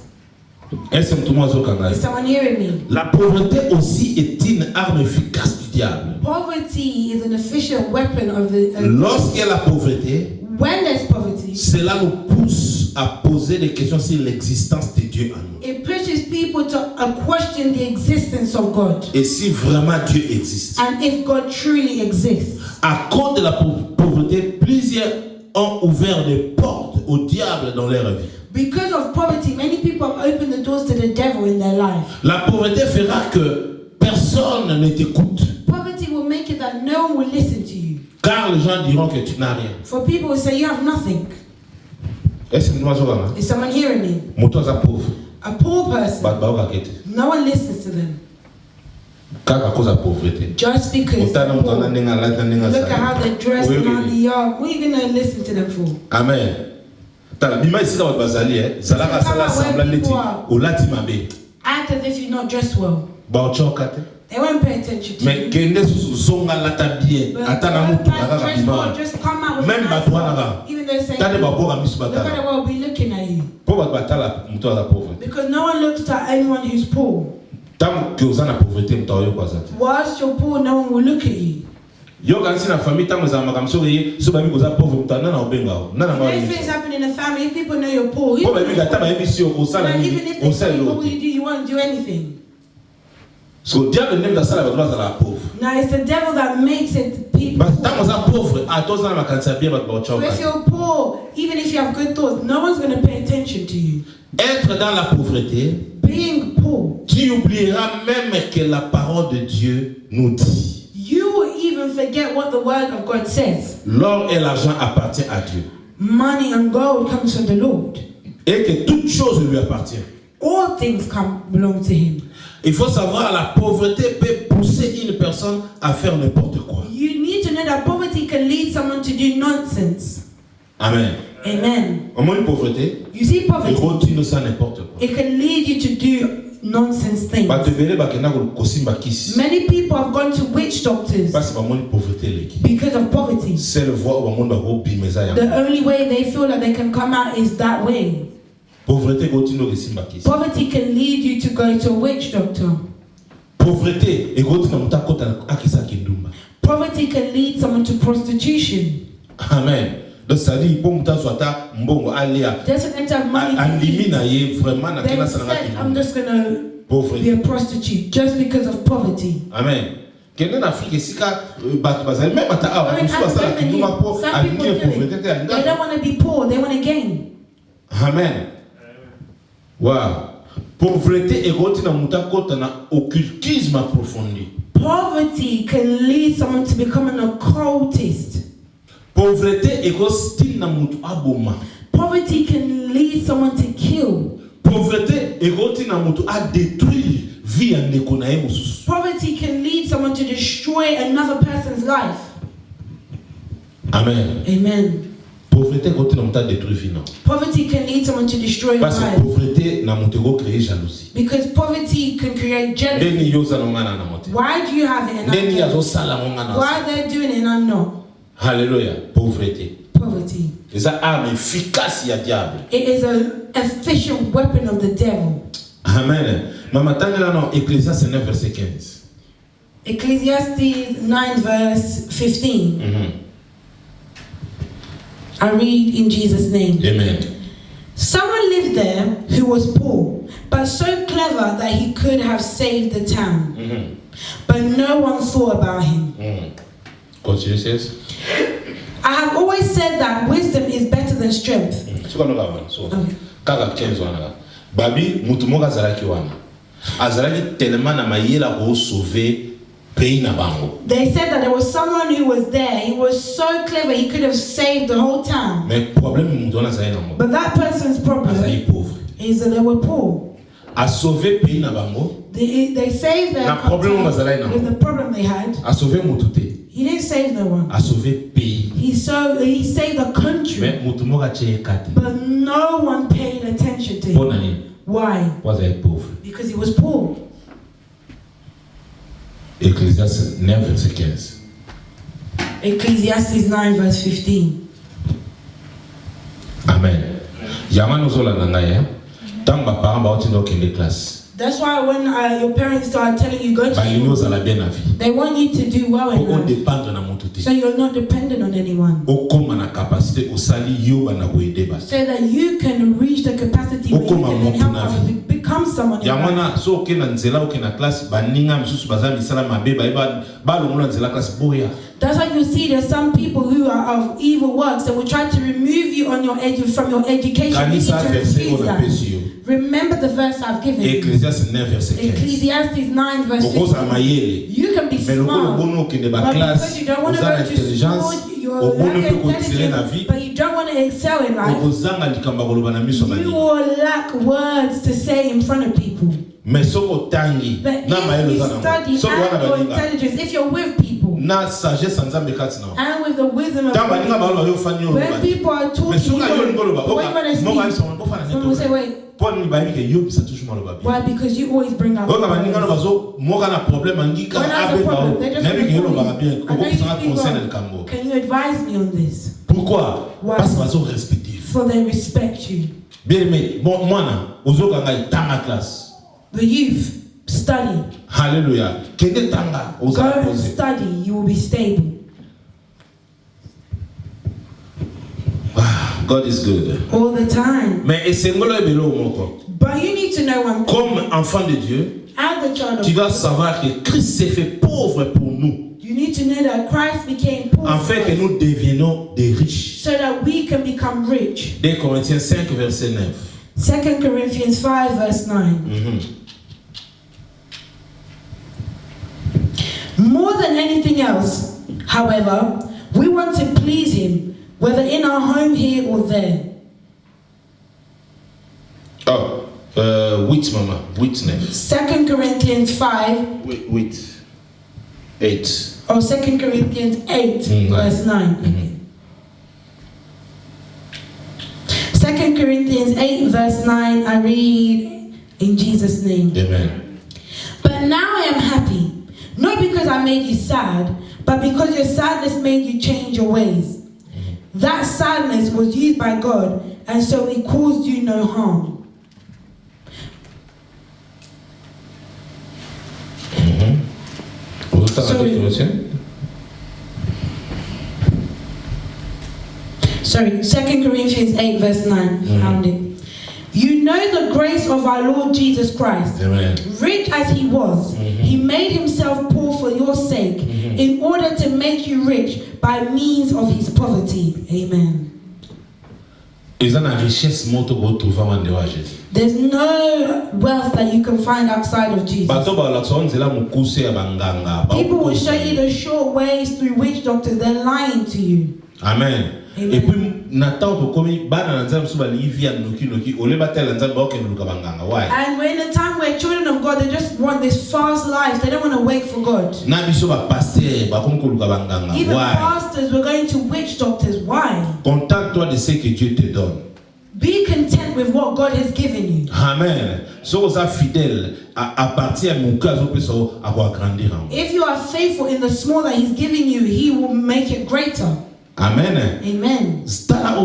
Est-ce que tout le monde Is someone hearing me? La pauvreté aussi est une arme efficace du diable. Poverty is an efficient weapon of the. Lorsqu'il y a la pauvreté, When there's poverty, cela nous pousse à poser des questions sur l'existence de Dieu en nous. it pushes people to question the existence of God Et si vraiment Dieu existe. and if God truly exists. À cause de la pauvreté, plusieurs ont ouvert des portes au diable dans leur vie. Because of poverty, many people have opened the doors to the devil in their life. La pauvreté fera que personne ne t'écoute. Poverty will make it that no one will listen to you. Car les gens diront que tu n'as rien. For people who say you have nothing. Est-ce que nous avons Is someone hearing me? Moto pauvre. A poor person, no one listens to them. Car à cause de la pauvreté. Just because they're poor. Look at how they're dressed and how they are. What are you going to listen to them for? Amen. Tala bima ici dans bazali zalaka sala sembla leti olati mabe. Act as if you're not dressed well. Ba ochoka te. They won't pay attention to Mais you. kende zonga lata bien. But Ata na mutu kaka bima. just come out with Même a nice batwana one. ka. Even though saying, Tade ba boga misu look at the batala. world be looking at you. Po ba batala mutu ala pauvre. Because no one looks at anyone who's poor. Tam que oza na pauvreté mutu yo kwa zati. Whilst you're poor, no one will look at you. Yo kansi na famille tam za makamso ye so ba mi koza pauvre mutu na na obenga o. Na na ma. If things happen in a family, if people know you're poor, Po ba mi gata ba ebi o sala like, ni. even if O they say, sala what lo. will you do? You won't do anything. So diable n'aime ta sala ba droit à la pauvre. Now it's the devil that makes it people. But tam za pauvre a toza na makansa bien ba So ochoka. if you're poor, even if you have good thoughts, no one's going to pay attention to you. Être dans la pauvreté, Being poor, tu oublieras même que la parole de Dieu nous dit. you will even forget what the word of God says. L'or et l'argent appartiennent à Dieu. Money and gold comes from the Lord. Et que toute chose lui appartient. All things belong to Him. Il faut savoir la pauvreté peut pousser une personne à faire n'importe quoi. You need to know that poverty can lead someone to do nonsense. Amen. Amen. Au moins une pauvreté, You see il poverty, continue ça n'importe quoi. it can lead you to do nonsense things. Many people have gone to witch doctors because of poverty. C'est le voie au monde au bimeza. The only way they feel that they can come out is that way. Pauvreté continue de simbakis. Poverty can lead you to go to a witch doctor. Pauvreté et continue de mutakota akisa kindumba. Poverty can lead someone to prostitution. Amen. Donc ça dit pour muta swata mbongo alia. Doesn't have to have money to Andimi eat. na ye vraiment na They kena sana said, I'm kindumba. just gonna Pauvreté. be a prostitute just because of poverty. Amen. Kende na Afrique sika batu bazali même ata awa I mean, kusuba sala African kindumba po youth, some people alinye do pauvreté it. te They anga. don't want to be poor, they want to gain. Amen. Wow. Pauvreté et continue na muta kota na occultisme approfondi. Poverty can lead someone to become an occultist. Pauvreté ekostina mutu aboma. Poverty can lead someone to kill. Pauvreté ekotina mutu a détruire vie ya ndeko na ye mosusu. Poverty can lead someone to destroy another person's life. Amen. Amen. Pauvreté ekotina mutu a détruire vie na. Poverty can lead someone to destroy Parce que life. pauvreté na mutu eko créer jalousie. Because poverty can create jealousy. Ndeni yoza nongana na mote. Why do you have it and Ndeni I yazo don't? sala ngana. Why they're doing it and I'm not? Hallelujah. Pauvreté. Poverty. C'est ça arme efficace ya diable. It is an efficient weapon of the devil. Amen. Mama tangela no Ecclésiaste 9 verset 15. Ecclesiastes 9 verse 15. I read in Jesus' name. Amen. Someone lived there who was poor, but so clever that he could have saved the town. But no one thought about him. Continue, says. I have always said that wisdom is better than strength. Kaka 15 wana. Babi mutu moka azalaki wana. Azalaki tellement na mayela ko sauver pays na bango. They said that there was someone who was there. He was so clever he could have saved the whole town. Mais problème mutu wana azali na mo. But that person's problem Azali pauvre. is that they were poor. A sauver pays na bango. They saved their Na problème bazali na with mo. the problem they had. A sauver mutu te. He didn't save no one. A sauver pays. He saved the country. Mais mutu moka chekate. But no one paid attention to him. Bonani. Why? Azali pauvre. Because he was poor. Ecclésiaste 9 verset 15. Ecclesiastes 9 verse 15. Amen. Yamano zola nangaya. Tamba paramba otino kende classe. That's why when your parents start telling you go to school, they want you to do well in life. So you're not dependent on anyone. So that you can reach the capacity where you can help others to become someone in life. That's why you see there's some people who are of evil works that will try to remove you on from your education. You need to refuse that. Remember the verse I've given you. Ecclésiaste 9 verset 15. Ecclesiastes 9 verse 15. You can be smart, but because you don't want to go to school, you're intelligent, but you don't want to excel in life, you will lack words to say in front of people. But if you study and your intelligence, if you're with people, and with the wisdom of God, when people are talking, someone will say, wait. Why? Because you always bring up when I have a problem, they just can you advise me on this? Why? For they respect you. The youth, study. Hallelujah. Go and study, you will be stable. God is good. All the time. Mais But you need to know one thing. Comme enfant de Dieu, As a child of tu dois God, savoir que Christ s'est fait pauvre pour nous, you need to know that Christ became poor afin que nous devenions des riches. so that we can become rich. 2 Corinthiens 5 verset 9. 2 Corinthians 5 verse 9. More than anything else, however, we want to please him, whether in our home here or there. Oh, 8 maman, 8 9. 2 Corinthians 5. 8. Or 2 Corinthians 8 verse 9. 2 Corinthians 8 verse 9, I read in Jesus' name. Amen. But now I am happy, not because I made you sad, but because your sadness made you change your ways. That sadness was used by God, and so it caused you no harm. Sorry, 2 Corinthians 8 verse 9, found it. You know the grace of our Lord Jesus Christ. Amen. Rich as he was, he made himself poor for your sake, in order to make you rich by means of his poverty. Amen. Ils ont la richesse moto pour trouver en dehors Jésus. There's no wealth that you can find outside of Jesus. People will show you the short ways through witch doctors. They're lying to you. Amen. Amen. Et puis Nathan to komi bana nzambe so balivia noki ole batela nzambe ba keluka banganga. Why? And we're in a time where children of God, they just want this fast life. They don't want to wait for God. Na biso ba pasteur ba komi koluka banganga. Even Why? pastors, we're going to witch doctors. Why? Contente-toi de ce que Dieu te donne. Be content with what God has given you. Amen. So vous êtes fidèle à partir de mon cas, vous pouvez avoir grandir. If you are faithful in the small that He's giving you, He will make it greater. Amen. Amen. Look at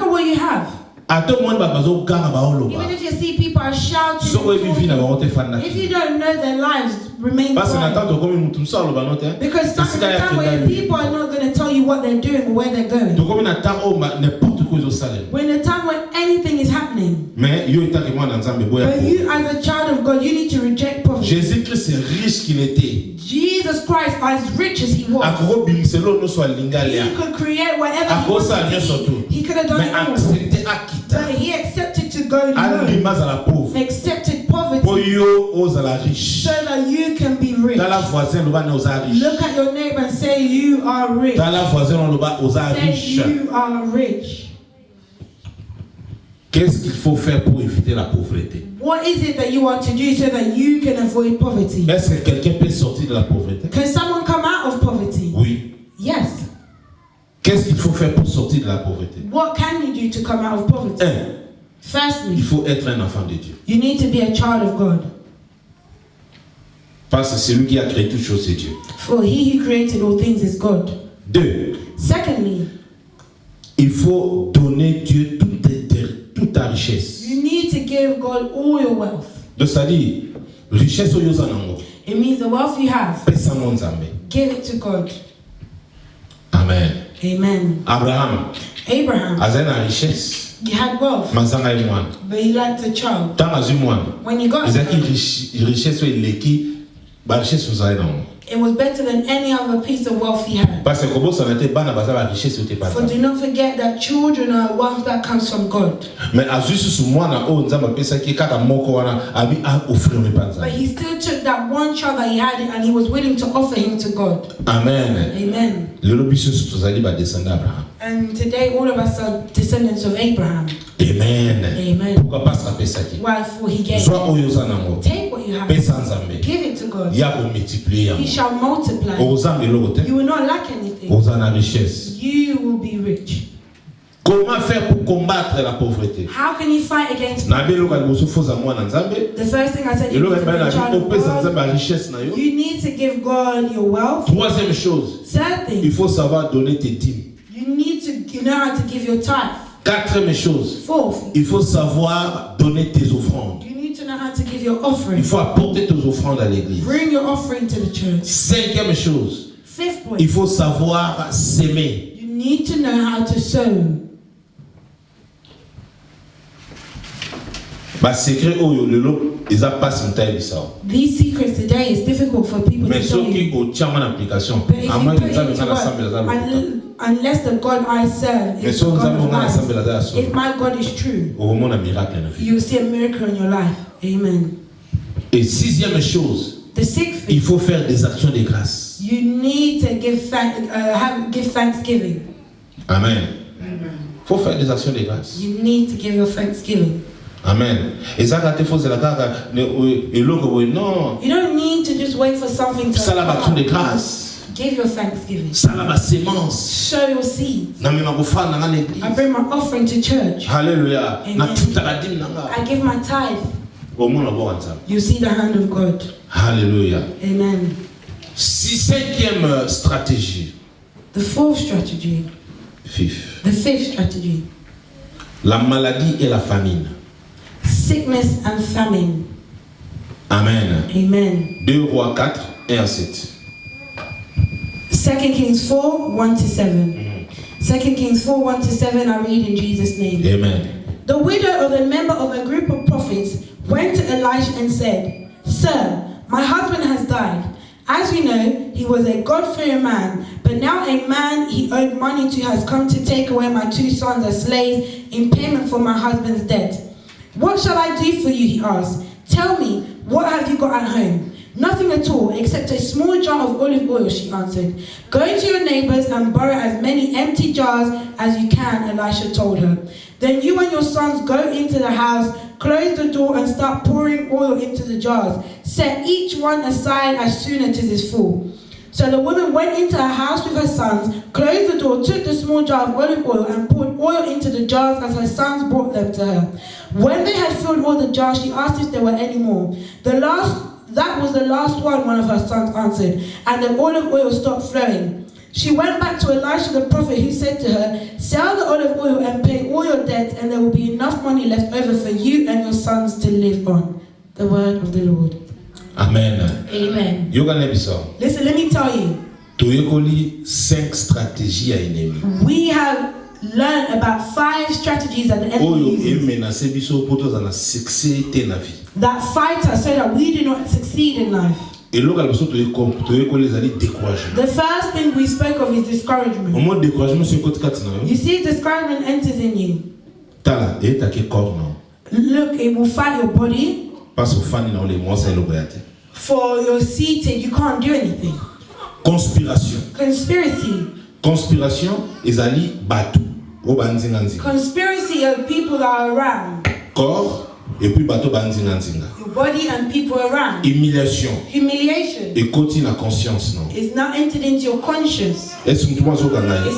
what you have. Even if you see people are shouting, if you don't know their lives, remain quiet. Because some of the time where people are not going to tell you what they're doing or where they're going. We're in a time when anything is happening. But you as a child of God, you need to reject poverty. Jésus-Christ est riche qu'il était. Jesus Christ, as rich as He was, He could create whatever He wanted. He could have done it all. But He accepted to go low. Accepted poverty so that you can be rich. Look at your neighbor and say, you are rich. Say, you are rich. Qu'est-ce qu'il faut faire pour éviter la pauvreté? What is it that you want to do so that you can avoid poverty? Est-ce que quelqu'un peut sortir de la pauvreté? Can someone come out of poverty? Oui. Yes. Qu'est-ce qu'il faut faire pour sortir de la pauvreté? What can you do to come out of poverty? Firstly, il faut être un enfant de Dieu. You need to be a child of God. Parce que celui qui a créé toutes choses, c'est Dieu. For He who created all things is God. 2. Secondly, il faut donner Dieu toute ta richesse. You need to give God all your wealth. Donc ça dit, richesse au yozanango. It means the wealth you have, pesa monzambe. Give it to God. Amen. Amen. Abraham azali na richesse. He had wealth, mazanga ye mwana. but he lacked a child. Tant azwi mwana. When he got ezaki richesse oyo eleki ba richesse ozali nango. It was better than any other piece of wealth he had. Parce que kobosana te bana bazala richesse oyo te pas. For do not forget that children are wealth that comes from God. Mais azwi susu mwana oyo nzambe apesaki kaka moko wana abi a offrir me panza. But he still took that one child that he had and he was willing to offer him to God. Amen. Amen. Lelo biso tozali ba descendants Abraham. And today all of us are descendants of Abraham. Amen. Amen. Pourquoi pas ça pesaki? Why? For he gave. Take what you have. Give it to God. He shall multiply. You will not lack anything. You will be rich. Comment faire pour combattre la pauvreté? How can you fight against poverty? The first thing I said, you need to be a child of God. You need to give God your wealth. Troisième chose, third thing, il faut savoir donner tes dîmes. You know how to give your tithe. Quatrième chose, fourth, il faut savoir donner tes offrandes. You need to know how to give your offering. Il faut apporter tes offrandes à l'église. Bring your offering to the church. Cinquième chose, fifth point, il faut savoir s'aimer. You need to know how to sow. Ba secret oyo lelo eza passe ntaye bisao. These secrets today is difficult for people to tell you. But if you put it into work, unless the God I serve is the God of life, if my God is true, you will see a miracle in your life. Amen. Et sixième chose, the sixth thing, il faut faire des actions de grâce. You need to give thanksgiving. Amen. Faut faire des actions de grâce. You need to give your thanksgiving. Amen. You don't need to just wait for something to happen. Give your thanksgiving. Show your seed. I bring my offering to church. Hallelujah. I give my tithe. You see the hand of God. Hallelujah. Amen. Cinquième stratégie. The fourth strategy. The fifth strategy. La maladie et la famine. Sickness and famine. Amen. Amen. 2 Rois 4, 1 à 7. 2 Kings 4, 1 to 7. 2 Kings 4, 1 to 7, I read in Jesus' name. Amen. The widow of a member of a group of prophets went to Elisha and said, Sir, my husband has died, As you know, he was a God-fearing man, but now a man he owed money to has come to take away my 2 sons as slaves in payment for my husband's debt. What shall I do for you, he asked. Tell me, what have you got at home? Nothing at all, except a small jar of olive oil, she answered. Go to your neighbors and borrow as many empty jars as you can, Elisha told her. Then you and your sons go into the house, close the door and start pouring oil into the jars. Set each one aside as soon as it is full. So the woman went into her house with her sons, closed the door, took the small jar of olive oil and poured oil into the jars as her sons brought them to her. When they had filled all the jars, she asked if there were any more. That was the last one of her sons answered, and the olive oil stopped flowing. She went back to Elisha the prophet, who said to her, sell the olive oil and pay all your debts, and there will be enough money left over for you and your sons to live on. The word of the Lord. Amen. Amen. Listen, let me tell you. 5 stratégies à ennemi. We have learned about 5 strategies that the enemy uses that fight us so that we do not succeed in life. The first thing we spoke of is discouragement. You see, discouragement enters in you. Look, it will fight your body. For you're seated, you can't do anything. Conspiration is ali batu. Conspiracy of people that are around. Corps et puis bateau banzinga. Your body and people around. Humiliation. Et continue la conscience non. It's not entered into your conscience. Is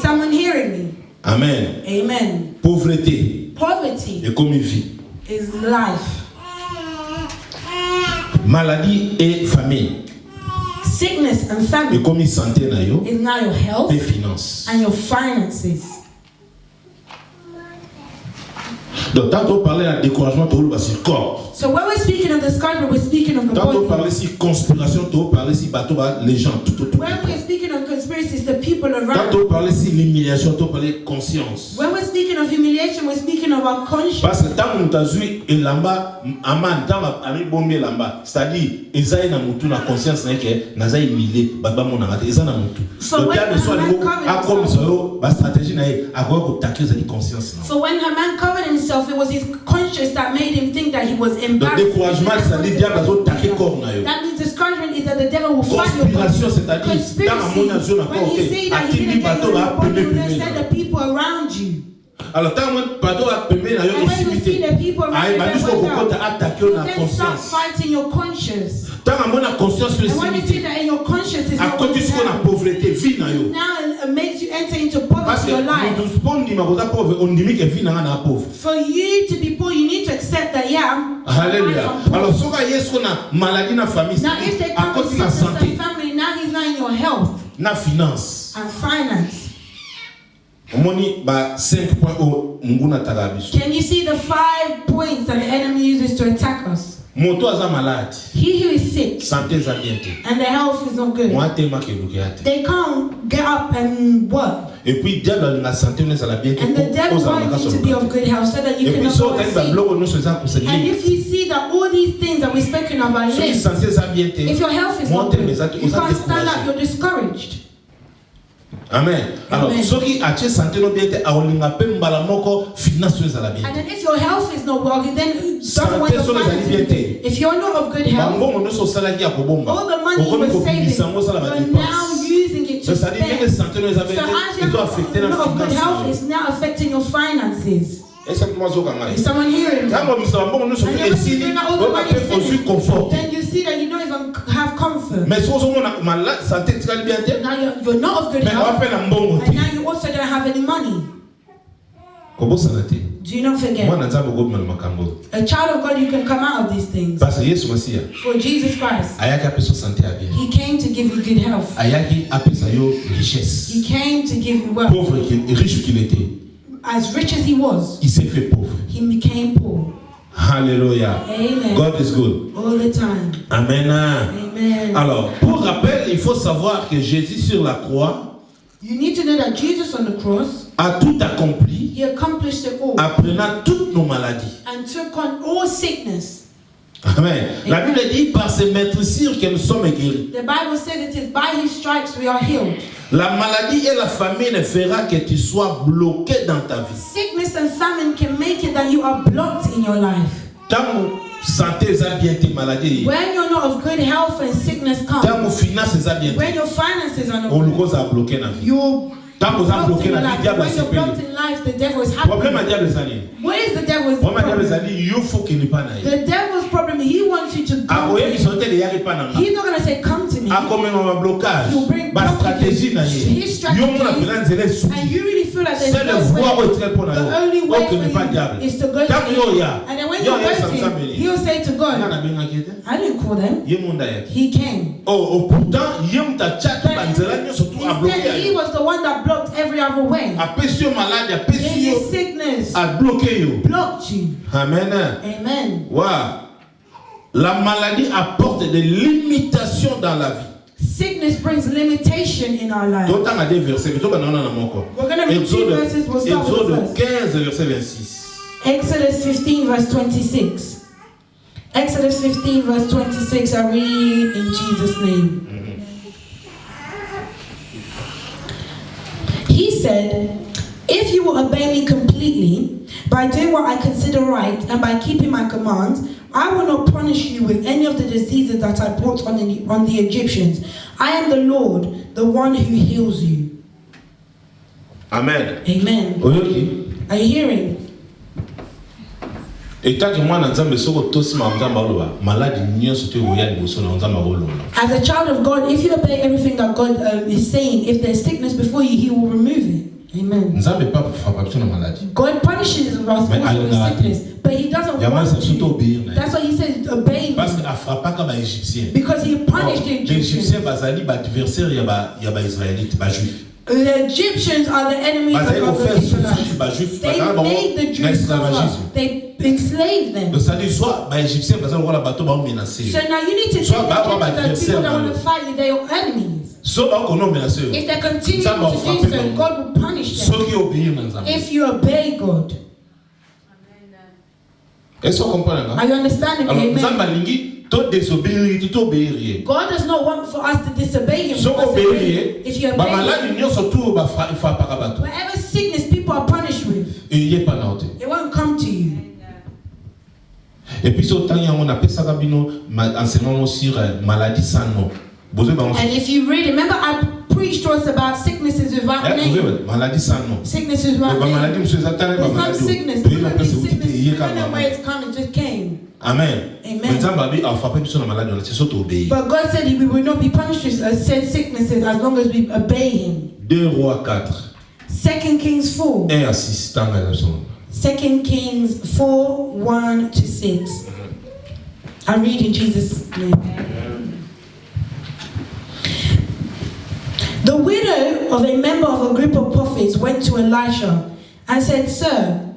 someone hearing me? Amen. Amen. Poverty is life. Maladie et famille. Sickness and family is now your health and your finances. Donc, tant qu'on parlait de découragement, tu parles sur le corps. So when we're speaking of discouragement, we're speaking of the body. Tant qu'on parlait sur conspiration, tu parles sur bateau, les gens, tout. When we're speaking of conspiracies, the people around. Quand on parlait sur l'humiliation, tu parlais conscience. When we're speaking of humiliation, we're speaking of our conscience. Parce que tant qu'on t'a vu et lamba, aman, tant ami bombe lamba, c'est-à-dire, ezai na mutu na conscience na ke na za humilié, baba mon ngate, ezai na mutu. So when a man covered himself, ba stratégie na ye, akwa ko taquer za conscience. So when a man covered himself, it was his conscience that made him think that he was embarrassed. Le découragement, c'est-à-dire diable a taquer corps na yo. That means discouragement is that the devil will fight your body. Conspiration, c'est-à-dire when you say that you didn't get your body, you then set the people around you. Alors tant que bateau a permis na yo possibilité. Aïe, ba jusqu'au coco t'a attaqué na conscience. Fighting your conscience. Tant que mon conscience and when you see that in your conscience is à cause de ce qu'on a pauvreté vie na yo. Now it makes you enter into poverty your life. For you to be poor, you need to accept that Hallelujah. Alors so ka yesu na maladie na famille. Now if they come to the family, now he's not in your health. Na finance. And finance. Money ba 5 points au munguna tagabiso. Can you see the 5 points that the enemy uses to attack us? Moto aza malade. He who is sick. Santé za bien te. And the health is not good. They can't get up and work. Et puis diable na santé ne sala bien te. And the devil wants you to be of good health so that you can avoid sin. And if you see that all these things that we're speaking of are linked, if your health is not good, you can't stand up, you're discouraged. Amen. Alors, ceux qui achètent santé no bien te aolinga pe mbala moko finance za la bien. And then if your health is not well, then don't want your finances. If you're not of good health, all the money you were saving, you're now using it to spend. So as you're not of good health, it's now affecting your finances. Is someone hearing me? Then you see that you don't even have comfort. Now you're not of good health, and now you also don't have any money. Do not forget, a child of God, you can come out of these things. For Jesus Christ, He came to give you good health. He came to give you wealth. As rich as he was, he became poor. Hallelujah. Amen. God is good. All the time. Amen. Amen. Alors, pour rappel, il faut savoir que Jésus sur la croix, you need to know that Jesus on the cross a tout accompli, he accomplished it all, apprenant toutes nos maladies, and took on all sickness. Amen. La Bible dit par ses maîtresses que nous sommes guéris. The Bible says it is by his stripes we are healed. La maladie et la famine fera que tu sois bloqué dans ta vie. Sickness and famine can make it that you are blocked in your life. Tant santé est bien tes maladies. When you're not of good health and sickness comes. Tant finance est bien. When your finances are not on good. le cause à bloquer la vie. You're tant vous a bloqué la vie, diable when you're blocked in life, the devil is happy. Problème à diable zali. What is the devil's Problème à diable problem? zali, il faut qu'il n'y pas naïe. The devil's problem, he wants you to A come to voyer qui him. sortait les yari pas nanga. He's not going to say, come to me. A comme un blocage. He'll bring Ba stratégie naïe. his strategy. Yo mon appelant zélé sous. And you really feel like there's C'est le no voir way. où est pour The naïe. only way Oh que n'est pas for diable. you is to go to Tant yo him. ya. And then when Yo you ya go to ça him, he'll say to God, na bien inquiété. I didn't call them. Ye mon daïe. He came. Oh pourtant yem ta chat banzela nyo surtout à Instead, he bloquer. was the one that blocked every other way. A pesio malade, a In pesio his sickness, a bloqué yo. blocked you. Amen. Amen. Wow. La maladie apporte des limitations dans la vie. Sickness brings limitation in our lives. D'autant à des versets, mais toi, non, non, non, encore. We're going to read two verses. We'll start with the Exode first. 15, verset 26. Exodus 15, verse 26. Exodus 15, verse 26. I read in Jesus' name. He said, if you will obey me completely by doing what I consider right and by keeping my commands, I will not punish you with any of the diseases that I brought on the Egyptians. I am the Lord, the one who heals you. Amen. Amen. Oyoki. Are you hearing? Et tant que moi, dans Nzambe, soko tosi ma Nzamba oloba, maladi nyonso te oya liboso na Nzamba oloba. As a child of God, if you obey everything that God is saying, if there's sickness before you, He will remove it. Amen. Nzambe pas frappe sur la maladie. God punishes us also with sickness, but He doesn't want you. That's why He says, obey me. Parce que a frappé comme Égyptien. Because He punished the Les Egyptians. Égyptiens bazali ba adversaire ya ba Israélite, ba juif. The Egyptians are the enemies of Bazali ko the faire souffrir Israelites. ba juif. They made the Jews suffer. They enslaved them. Donc ça dit soit ba Égyptien bazali ko la bateau ba menacer. So now you need to take the people that want to fight you, they are enemies. So ba ko no menacer. If they continue to do so, God will punish them. So qui obéir na Nzambe. If you obey God. Est-ce qu'on comprend là? Are you understanding me? Alors Amen. Nzambe alingi to désobéir, to obéir. God does not want for us to disobey Him. So obéir. If you Ba obey Him, maladi nyonso tu ba fa para bato. whatever sickness people are punished with, Et yé pas na hote. it won't come to you. Et puis so tanya on appelle ça bino enseignement sur maladie sans nom. And if you read, remember I preached to us about sicknesses without name. Maladie sans nom. Sicknesses without Ba name. maladie monsieur Satan ba There's some maladie. sickness. There could be sickness. You don't know where it's coming. It just came. Amen. Amen. Nzambe abi a frappé biso na maladie, c'est surtout obéir. But God said we will not be punished with said sicknesses as long as we obey Him. 2 Rois 4. 2 Kings 4. 1 à 6 dans la leçon. 2 Kings 4, 1 to 6. I read in Jesus' name. The widow of a member of a group of prophets went to Elisha and said, Sir,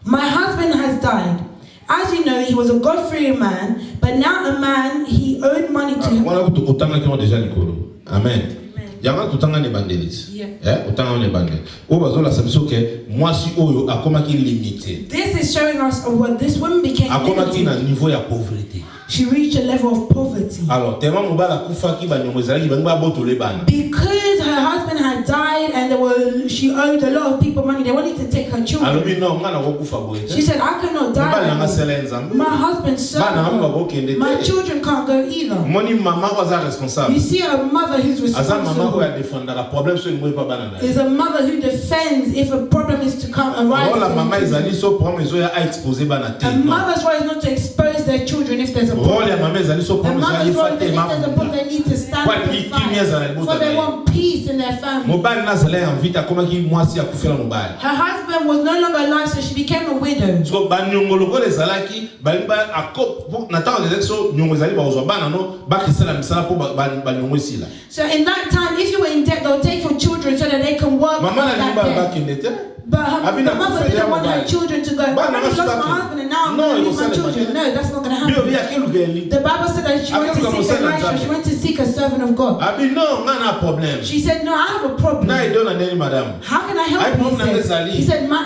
my husband has died. As you know, he was a God-fearing man, but now a man he owed money to him. Voilà autant qui ont déjà l'école. Amen. Yanga tutanga ne bandelis. Utanga ne bandel. O bazola sabiso ke moi si oyo akoma ki limité. This is showing us what this woman became. Akoma ki na niveau ya pauvreté. She reached a level of poverty. Alors, tellement mobala kufa ki ba nyomezali ba ngba boto le bana. Because her husband had died and she owed a lot of people money, they wanted to take her children. Alors bi non ngana ko kufa boye. She said, I cannot die. My husband served. My children can't go either. Moni mama was responsable. You see a mother who's responsible. Is a mother who defends if a problem is to come arise. A mother's role is not to expose their children if there's a problem. A mother's role is if there's a problem, they need to stand up and fight. For they want peace in their family. Her husband was no longer alive, so she became a widow. So in that time, if you were in debt, they'll take your children so that they can work on that debt. But the mother didn't want her children to go, I lost my husband and now I'm going to leave my children. No, that's not going to happen. The Bible said that she went to seek Elisha. She went to seek a servant of God. She said, no, I have a problem. How can to help me. He said, my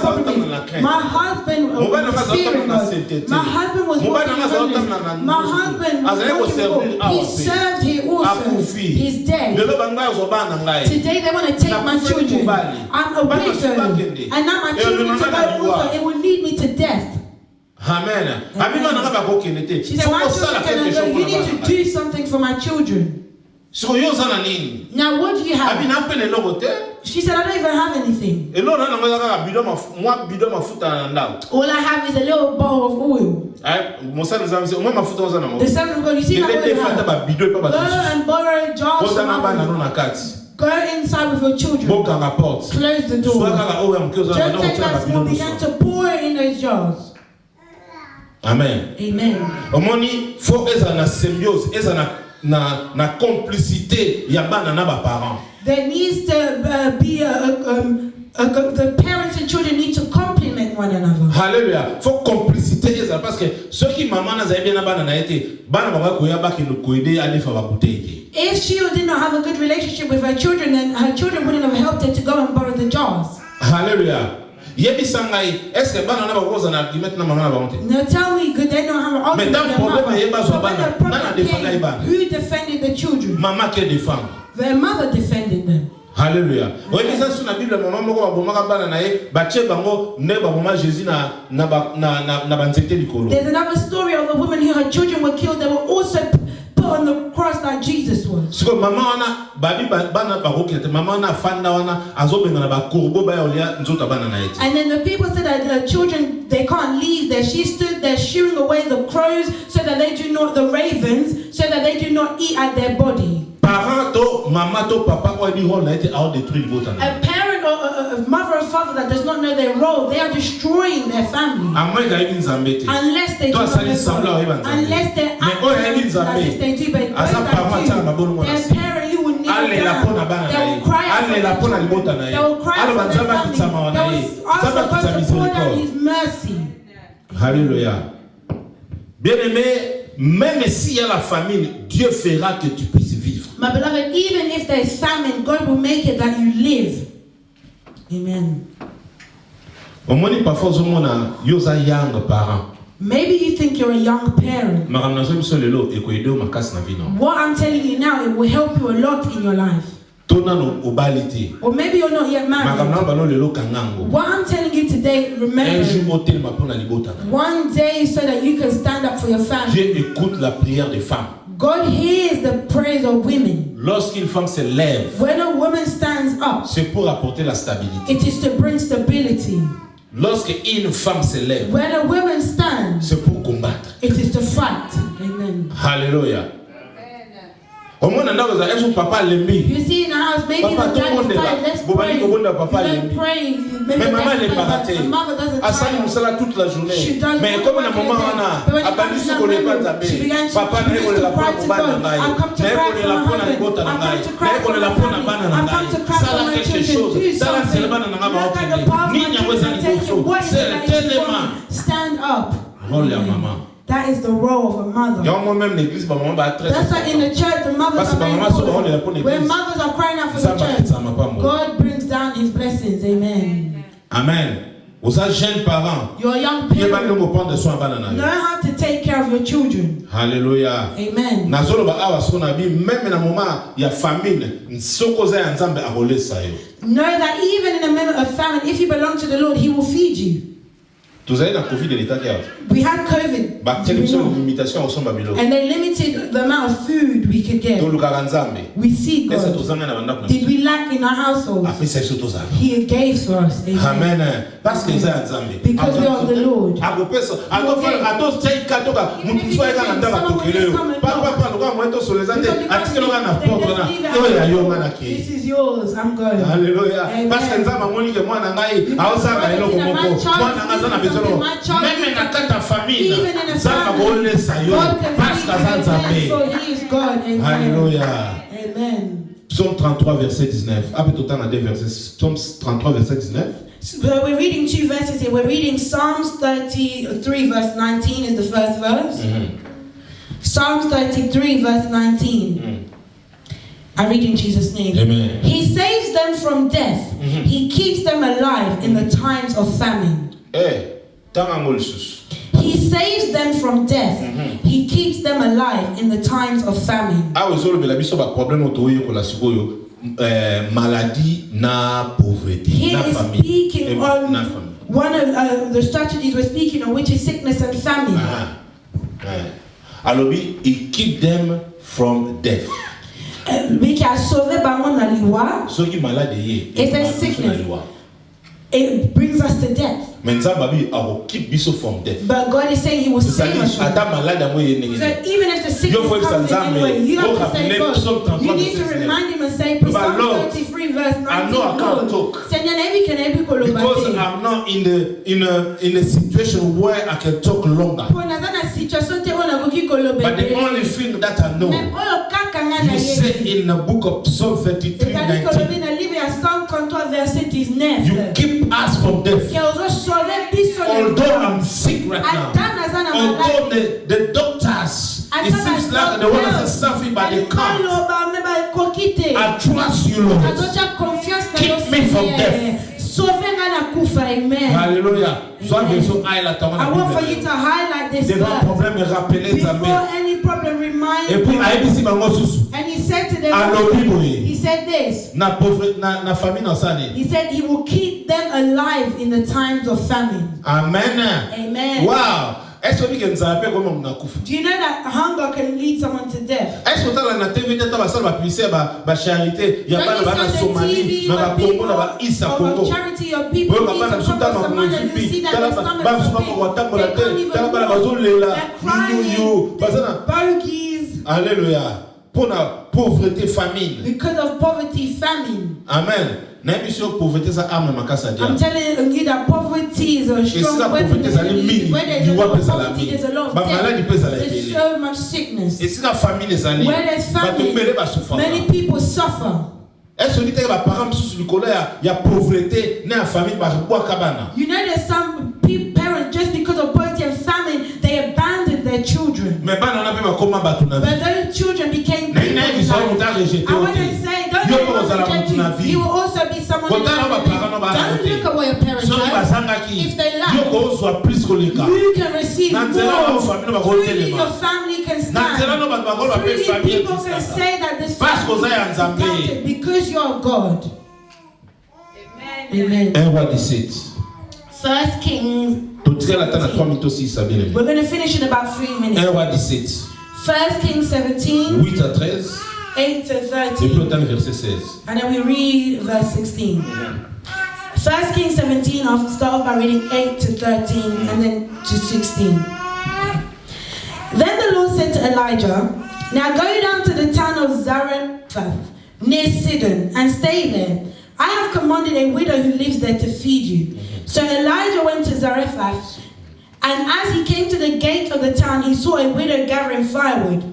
problem is, my husband was fearing God. My husband was walking homeless. My husband was working for. He served here also. He's dead. Today they want to take my children. I'm a widow. And now my children to go also. It will lead me to death. Amen. She said, my children, you need to do something for my children. Now what do you have? She said, I don't even have anything. All I have is a little bowl of oil. The son of God, you see that oil? Go and borrow jars from others. Go inside with your children. Close the door. Just take that small, begin to pour it in those jars. Amen. Amen. Omoni faut eza na symbiose, eza na complicité ya bana na ba parents. There needs to be the parents and children need to complement one another. Hallelujah. Faut complicité eza parce que ceux qui maman na zaibia na bana na été bana ba ko ya ba ki no koide ali fa ba kuteike. If she did not have a good relationship with her children, then her children wouldn't have helped her to go and borrow the jars. Hallelujah. Yebi sangai, est-ce que bana na ba koza na argument na mama na ba honte? Now tell me, good, they don't have an argument with their mother. Who defended the children? Mama qui défend. Their mother defended them. Hallelujah. Oui, mais ça sur la Bible, maman moko ba bomaka bana na ye, ba che bango ne ba mama Jésus na banzete likolo. There's another story of a woman who her children were killed. They were also put on the cross like Jesus was. So mama wana babi bana ba roki mama na fanda wana azobenga na ba korbo ba olia nzota bana na yeti. And then the people said that the children, they can't leave there. She stood there shooing away the crows so that they do not, the ravens, so that they do not eat at their body. Parent to mama to papa or di role na été à détruire botana. A parent or a mother or father that does not know their role, they are destroying their family. Unless they do not know. Unless they act as if they do, but their parent, you will kneel down. They will cry out for their children. They will cry out for their family. They will ask for God to pour down His mercy. Hallelujah. Bien-aimé, même s'il y a la famine, Dieu fera que tu puisses vivre. My beloved, even if there is famine, God will make it that you live. Amen. Maybe you think you're a young parent. What I'm telling you now, it will help you a lot in your life. Or maybe you're not yet married. What I'm telling you today, remember, one day so that you can stand up for your family. God hears the prayers of women. Lorsqu'une femme se lève, when a woman stands up, c'est pour apporter la stabilité. It is to bring stability. Lorsqu'une femme se lève, when a woman stands, c'est pour combattre. It is to fight. Amen. Hallelujah. You see in the house, maybe the dad is tired, let's pray. You don't pray. Maybe the mother doesn't tire. She does work all day. But when it comes to that, she begins to cry to God. I've come to cry for my husband. I've come to cry for my family. I've come to cry for my children. Do something. Look at the path my children are taking. What is it that you want? Stand up. That is the role of a mother. That's why in the church the mothers are very important. When mothers are crying out for the church, God brings down His blessings. Amen. Amen. You're a young parent. Know how to take care of your children. Hallelujah. Amen. Même na moment ya famine, nsokoza nzambe akolesa yo. Know that even in a moment of famine, if you belong to the Lord, He will feed you. We had COVID. And they limited the amount of food we could get. We see God. Did we lack in our households? He gave for us. Amen. Because we are the Lord. This is yours. I'm going. Hallelujah. My child, even in a family, God can feed, so He is God. Amen. Hallelujah. Amen. Psaume 33 verset 19. Psaume 33 verset 19. So we're reading two verses here. We're reading Psalms 33 verse 19 is the first verse. Psalms 33 verse 19. I read in Jesus' name. Amen. He saves them from death. He keeps them alive in the times of famine. He saves them from death. He keeps them alive in the times of famine. Maladie na pauvreté. He is speaking on one of the strategies we're speaking on, which is sickness and famine. Alobi, he keep them from death. It's a sickness. It brings us to death. I will keep Bishop from death. But God is saying He will save us from death. So even if the sickness comes in anyway, you have to say God. You need to remind Him and say, Psalm 33 verse 19. I know I can't talk because I'm not in a situation where I can talk longer. But the only thing that I know, you say in the book of Psalm 33 19, you keep us from death. Although I'm sick right now, although the doctors, it seems like the one that's suffering by the can't, I trust you, Lord. Keep me from death. Hallelujah. I want for you to highlight this verse. Before any problem, remind me. And he said to them, he said this. He said he will keep them alive in the times of famine. Amen. Amen. Wow. Do you know that hunger can lead someone to death? Don't you see on the TV or people of charity or people eating from someone and you see that their stomachs are big. They can't even walk. They're crying. Bogies. Alléluia. Pauvreté, famine. Because of poverty, famine. Amen. I'm telling you that poverty is a strong weapon. Where there's a lot of poverty, there's a lot of death. There's so much sickness. Where there's famine, many people suffer. You know there's some parents, just because of poverty and famine, they abandoned their children. But those children became people. I want to say, don't let them reject you. You will also be someone who don't look at what your parents do. If they lack, you can receive more. Truly your family can stand. Truly people can say that this family is counted because you are God. Amen. Amen. 1 Kings. We're going to finish in about 3 minutes. 1 Kings 17, 8 to 13, and then we read verse 16. 1 Kings 17, I'll start off by reading 8 to 13 and then to 16. Then the Lord said to Elijah, now go down to the town of Zarephath near Sidon and stay there. I have commanded a widow who lives there to feed you. So Elijah went to Zarephath, and as he came to the gate of the town, he saw a widow gathering firewood.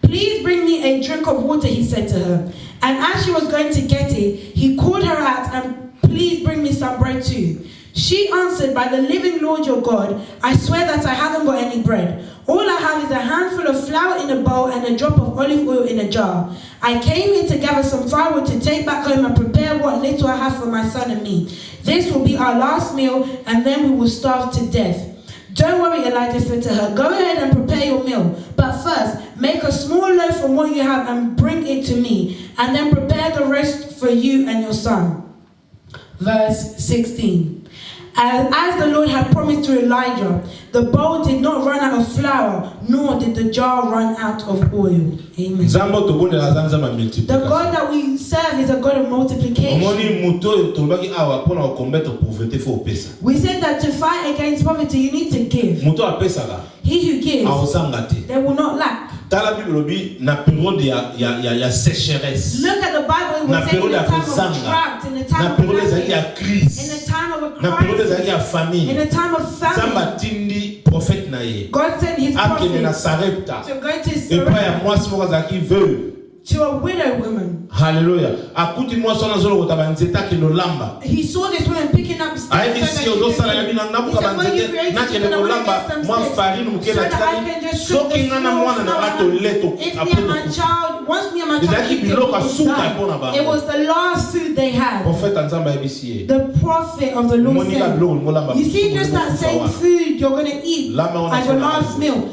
Please bring me a drink of water, he said to her. And as she was going to get it, he called her out, and please bring me some bread too. She answered, by the living Lord your God, I swear that I haven't got any bread. All I have is a handful of flour in a bowl and a drop of olive oil in a jar. I came here to gather some firewood to take back home and prepare what little I have for my son and me. This will be our last meal, and then we will starve to death. Don't worry, Elijah said to her. Go ahead and prepare your meal. But first, make a small loaf from what you have and bring it to me. And then prepare the rest for you and your son. Verse 16. As the Lord had promised to Elijah, the bowl did not run out of flour, nor did the jar run out of oil. Amen. The God that we serve is a God of multiplication. We said that to fight against poverty, you need to give. He who gives, they will not lack. Look at the Bible, it was saying in the time of drought, in the time of famine, in the time of a crisis, in the time of famine. God sent his prophet to go to Sarepta to a widow woman. Hallelujah. Akuti moi sona zolo kotaba nzeta kilo lamba. He saw this woman picking up sticks. Ayi si ozo sala yabi na nabuka banzete na kele lamba moi farine mukela tani. Soki ngana mwana na bato leto. If me and my child, once me and my child, it was the last food they had. The prophet of the Lord said, you see, just that same food you're going to eat as your last meal.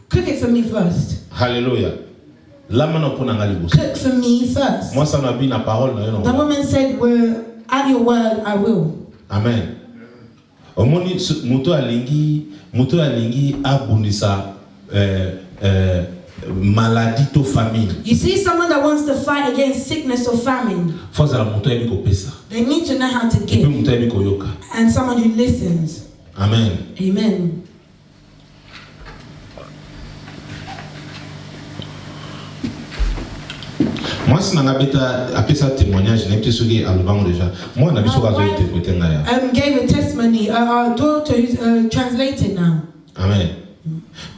Cook it for me first. Hallelujah. Cook for me first. The woman said, well, at your word, I will. Amen. Muto alingi abundisa maladie to famine. You see someone that wants to fight against sickness or famine. They need to know how to give. And someone who listens. Amen. Amen. Moi, si nangabeta apesa témoignage, n'importe ce qui est alubang déjà. Moi, n'a biso kazo interpréter ngaya. Gave a testimony. Our daughter who's translated now. Amen.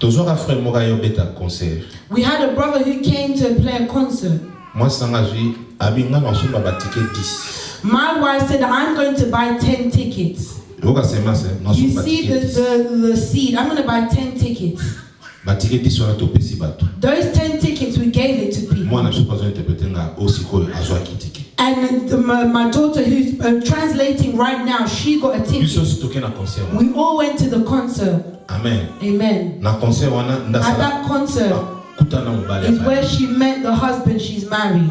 Tozora frère moga yo beta concert. We had a brother who came to play a concert. Moi, sangazui abinga na sumba ba ticket 10. My wife said I'm going to buy 10 tickets. You see the seed. I'm going to buy 10 tickets. Those 10 tickets we gave it to people. And my daughter who's translating right now, she got a ticket. We all went to the concert. Amen. Amen. At that concert is where she met the husband she's married.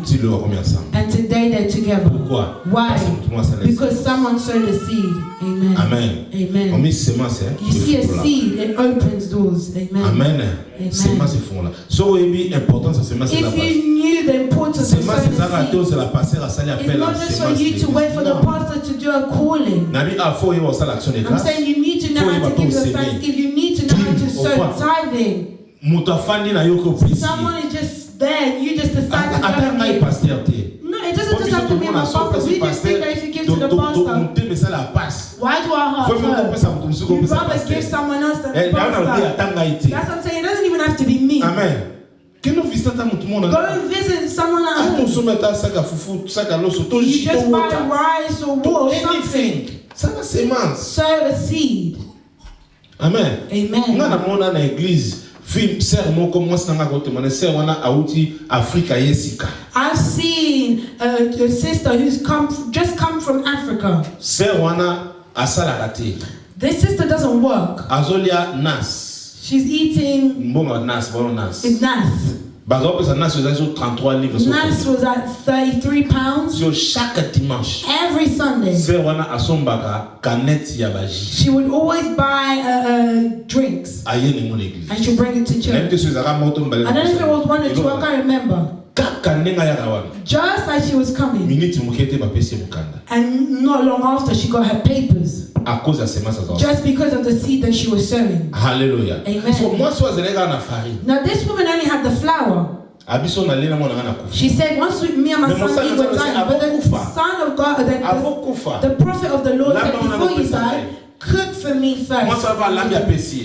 And today they're together. Why? Because someone sowed a seed. Amen. Amen. Amen. You see a seed, it opens doors. Amen. Amen. Amen. So if you knew the importance of sowing a seed, it's not just for you to wait for the pastor to do a calling. I'm saying you need to know how to give your thanksgiving. You need to know how to sow tithing. Someone is just there, you just decide to go and give. No, it doesn't just have to be my pastor. We just think that if you give to the pastor, why do our hearts hurt? You'd rather give someone else than the pastor. That's what I'm saying. It doesn't even have to be me. Amen. Go and visit someone else. You just buy rice or wool or something. Sow a seed. Amen. Amen. I've seen a sister who's just come from Africa. This sister doesn't work. She's eating. It's nas. Nas was at 33 pounds. Every Sunday. She would always buy drinks. And she'd bring it to church. I don't know if it was 1 or 2, I can't remember. Just as she was coming. And not long after, she got her papers. Just because of the seed that she was sowing. Hallelujah. Amen. So, now this woman only had the flour. She said, once me and my son were dying, but the son of God, the prophet of the Lord said, before you die, cook for me first.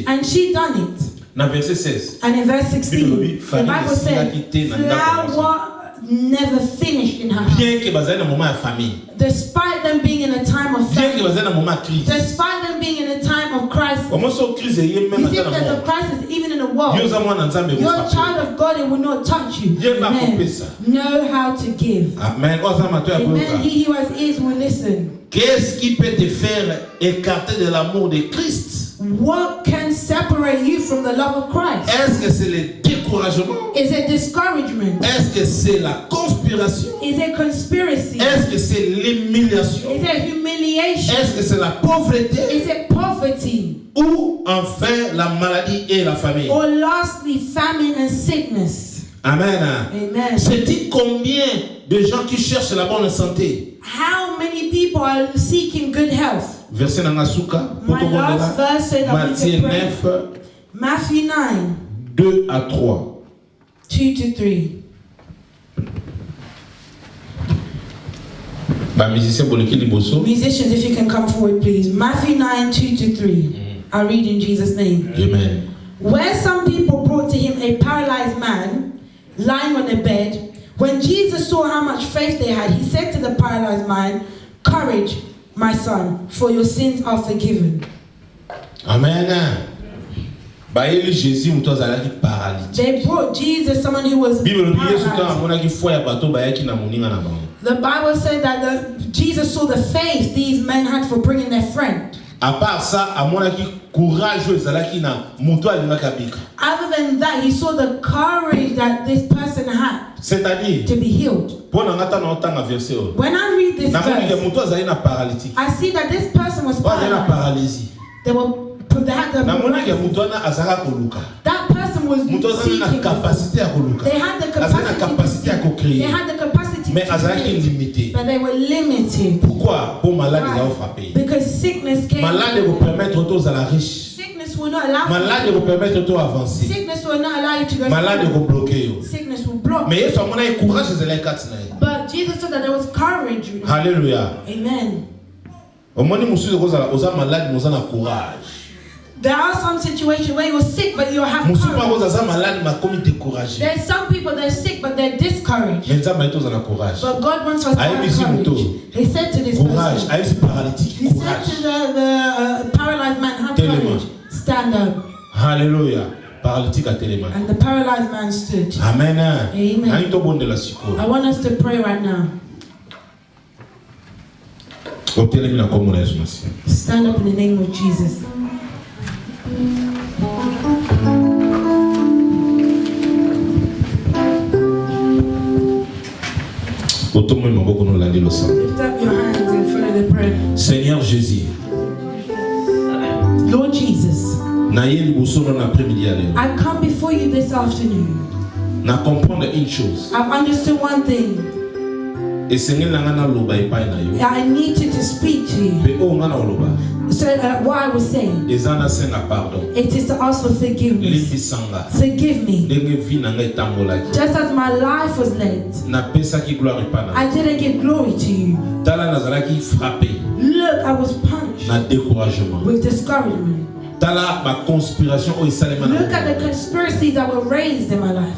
And she done it. And in verse 16, the Bible said, flour never finished in her house. Despite them being in a time of famine, despite them being in a time of crisis, you think there's a crisis even in the world, you're a child of God, it will not touch you. Amen. Know how to give. Amen. Amen. He who has ears will listen. Qu'est-ce qui peut te faire écarter de l'amour de Christ? What can separate you from the love of Christ? Est-ce que c'est le découragement? Is it discouragement? Est-ce que c'est la conspiration? Is it conspiracy? Est-ce que c'est l'humiliation? Is it humiliation? Est-ce que c'est la pauvreté? Is it poverty? Ou enfin la maladie et la famine? Or lastly, famine and sickness? Amen. Amen. C'est-il combien de gens qui cherchent la bonne santé? How many people are seeking good health? Verset Nangasuka. My last verse said that Matthieu 9. Matthew 9. 2 à 3. 2 to 3. Musicians, if you can come forward, please. Matthew 9, 2 to 3. I read in Jesus' name. Amen. Where some people brought to him a paralyzed man lying on a bed, When Jesus saw how much faith they had, he said to the paralyzed man, "Courage, my son, for your sins are forgiven." Amen. They brought Jesus someone who was paralyzed. The Bible said that Jesus saw the faith these men had for bringing their friend. Other than that, he saw the courage that this person had to be healed. When I read this verse, I see that this person was paralyzed. They had the that person was seeking. They had the capacity to create, but they were limited. Right. Because sickness came. Sickness will not allow Sickness will not allow you to go. Sickness will block. But Jesus said that there was courage. Hallelujah. Amen. There are some situations where you're sick but you have courage. There's some people that are sick but they're discouraged. But God wants us to have courage. He said to this person, he said to the paralyzed man, have courage, stand up. Hallelujah. And the paralyzed man stood. Amen. Amen. I want us to pray right now. Stand up in the name of Jesus. Lift up your hands and follow the prayer. Seigneur Jésus, Lord Jesus, I come before you this afternoon. I've understood one thing. I needed to speak to you. So what I was saying, it is to ask for forgiveness. Forgive me. Just as my life was led, I didn't give glory to you. Look, I was punished with discouragement. Look at the conspiracies that were raised in my life.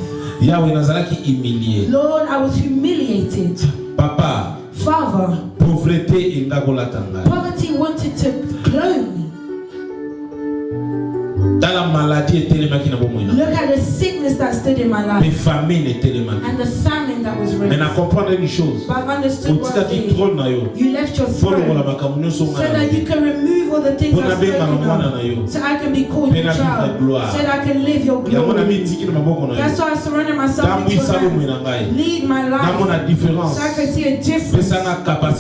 Lord, I was humiliated. Papa, Father, poverty wanted to clothe me. Look at the sickness that stood in my life. And the famine that was raised. But I've understood one thing. You left your throne so that you can remove all the things I've spoken of. So I can be called your child. So that I can live your glory. That's why I surrender myself into your hands. Lead my life so I can see a difference.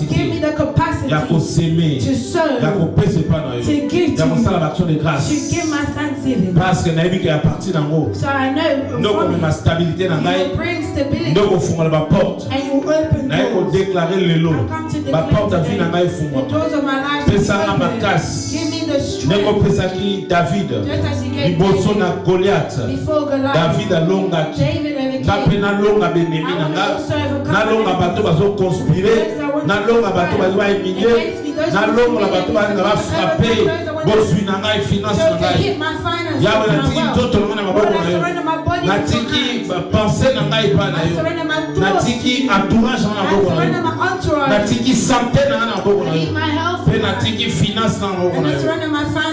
Give me the capacity to serve, to give to you, to give my thanksgiving. Parce que naïbi qui appartient en haut. So I know. Donc ma stabilité dans gaï. Donc on fonce la porte. Naï ko déclarer le lot. Ma porte a vie dans gaï fonce. Pesa na makas. Neko pesa ki David. Liboso na Goliath. David a longa ki. Na pena longa benemi nanga. Na longa bato bazo conspirer. Na longa bato bazo humilier. Na longa bato bazo frapper. Bosui nanga et finance nanga. Yahweh natiki toto na maboko na yo. Natiki pensée na ngai pa na yo. Natiki entourage na maboko na yo. Natiki santé na maboko na yo. Pe natiki finance na maboko na yo.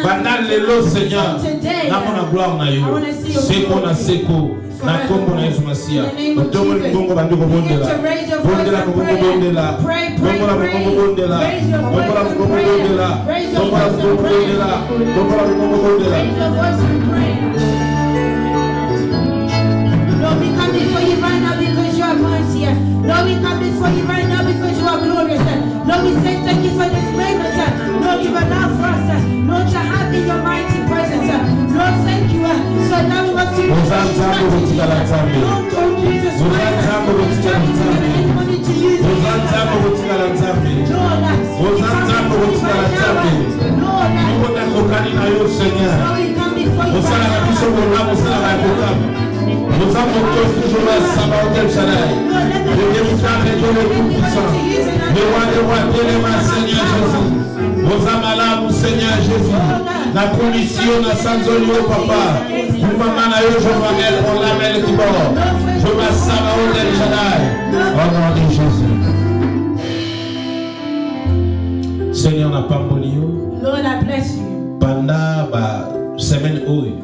Banda lelo Seigneur. Na mona gloire na yo. Seko na seko. Na kombo na Yesu Masia. Otomo ngongo bandu ko bondela. Bondela ko bondela. Bondela ko bondela. Bondela ko bondela. Bondela ko bondela. Bondela ko bondela. Lord, we come before you right now because you are mighty. Lord, we come before you right now because you are glorious. Lord, we say thank you for this moment. Lord, you've allowed for us, Lord, to have in your mighty presence. Lord, thank you. So now we want to Lord, oh Jesus Christ, anybody to use it. Nous avons toujours la Sabaoth Shaddai. Le Démocrate et le Tout-Puissant. Le roi des rois, Téléma, Seigneur Jésus. Nous avons là, Seigneur Jésus. La commission, la Sanzolio, Papa. Maman na yo Jehovah El Olam El Kibor. Jehovah Sabaoth El Shaddai. Au nom de Jésus. Seigneur n'a pas pamboli yo. Lord, I bless you. Pendant ba semaine oyo.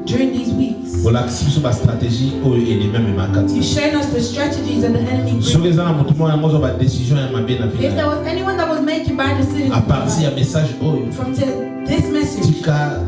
During these weeks, Pour l'action sur la stratégie oyo ennemi me makati. you shown us the strategies that the enemy brings. Sur les ans mutumo ya mozo ba décision ya mabe na If vida. there was anyone that was making bad decisions À partir ya message oyo. from this message, Tika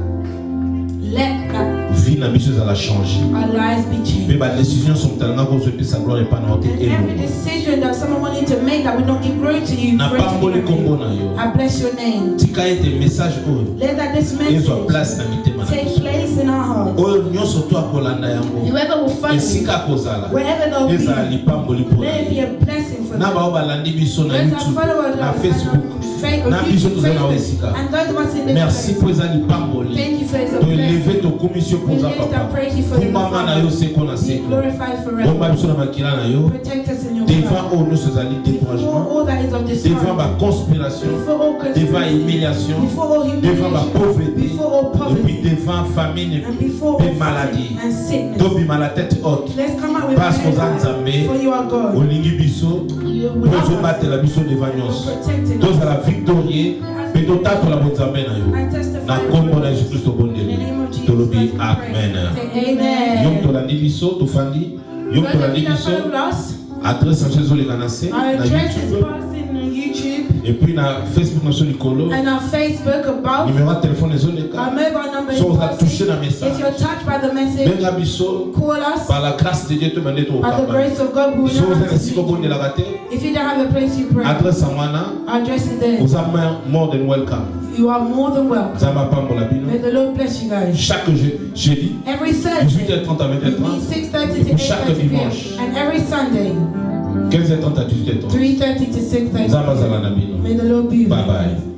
let that vie na biso za changer. our lives be Mais changed. ba décision sont tellement qu'on se peut sa gloire et pas notre And every decision that someone wanted to make that will not give glory to you, na glory to pamboli you. kombo na yo. I bless your name. Tika ete message oyo. Let that this Ezo message place na mitema na take biso. place in our hearts. Oyo nyonso to akolanda yango. Whoever will follow you, Esika kozala. wherever they'll Eza be, lipamboli po. let it be a blessing for Na them. ba balandi biso na Those that YouTube, follow us na on Facebook. Facebook, Na biso toza na esika. and those of us in this Merci place, pour eza lipamboli. thank you for his To blessing. élever to commission We pour za lift up papa. praise you for Pour the maman na yo seko na Be seko. glorified Bomba forever. biso na makila na yo. Protect us in your Devant blood. au nous ezali Before découragement. all that is of this Devant world, ma conspiration. before all Devant conspiracy, humiliation. before all Devant ma humiliation, pauvreté. before all Et puis poverty, devant famine and before et all maladie. famine and sickness. Tobima la tête haute. Let's come out with Parce praise, qu'on a nzambe. for you are God. Olingi biso. You will Tozo love us, battre la biso devant nyonso. protecting us. Toza la victorieux. Mais totato la bonzambe na yo. I testify Na kombo na Jésus Christ in the bondeli. name of Jesus. Tolobi Christ we pray. amen. Say Yom amen. tolandi biso tofandi. Yom Those of tolandi you that biso. follow us, Adresse en Jésus les canacés our na address is YouTube. posted on YouTube Et puis na Facebook na soli kolo. and our Facebook above. Numéro de téléphone les autres Our mobile number is So on a posted. touché la message. If you're touched by the message, Benga biso call us. par la grâce de Dieu te mande to By the papa. grace of God, we will So know vous how êtes to ici do au it. de la gâte. If you don't have a place you pray, Adresse à moi our address is there. vous avez more than welcome. You are more than welcome. Zama pambo la bino. May the Lord bless you guys. Chaque jeudi Every Thursday, 18h30 à we 20h30 meet 6:30 to Et chaque 8:30 p.m. dimanche. And every Sunday, 15h30 à 18h30. 3:30 to 6:30. Zama zala na bino. May the Lord be with you. Bye bye.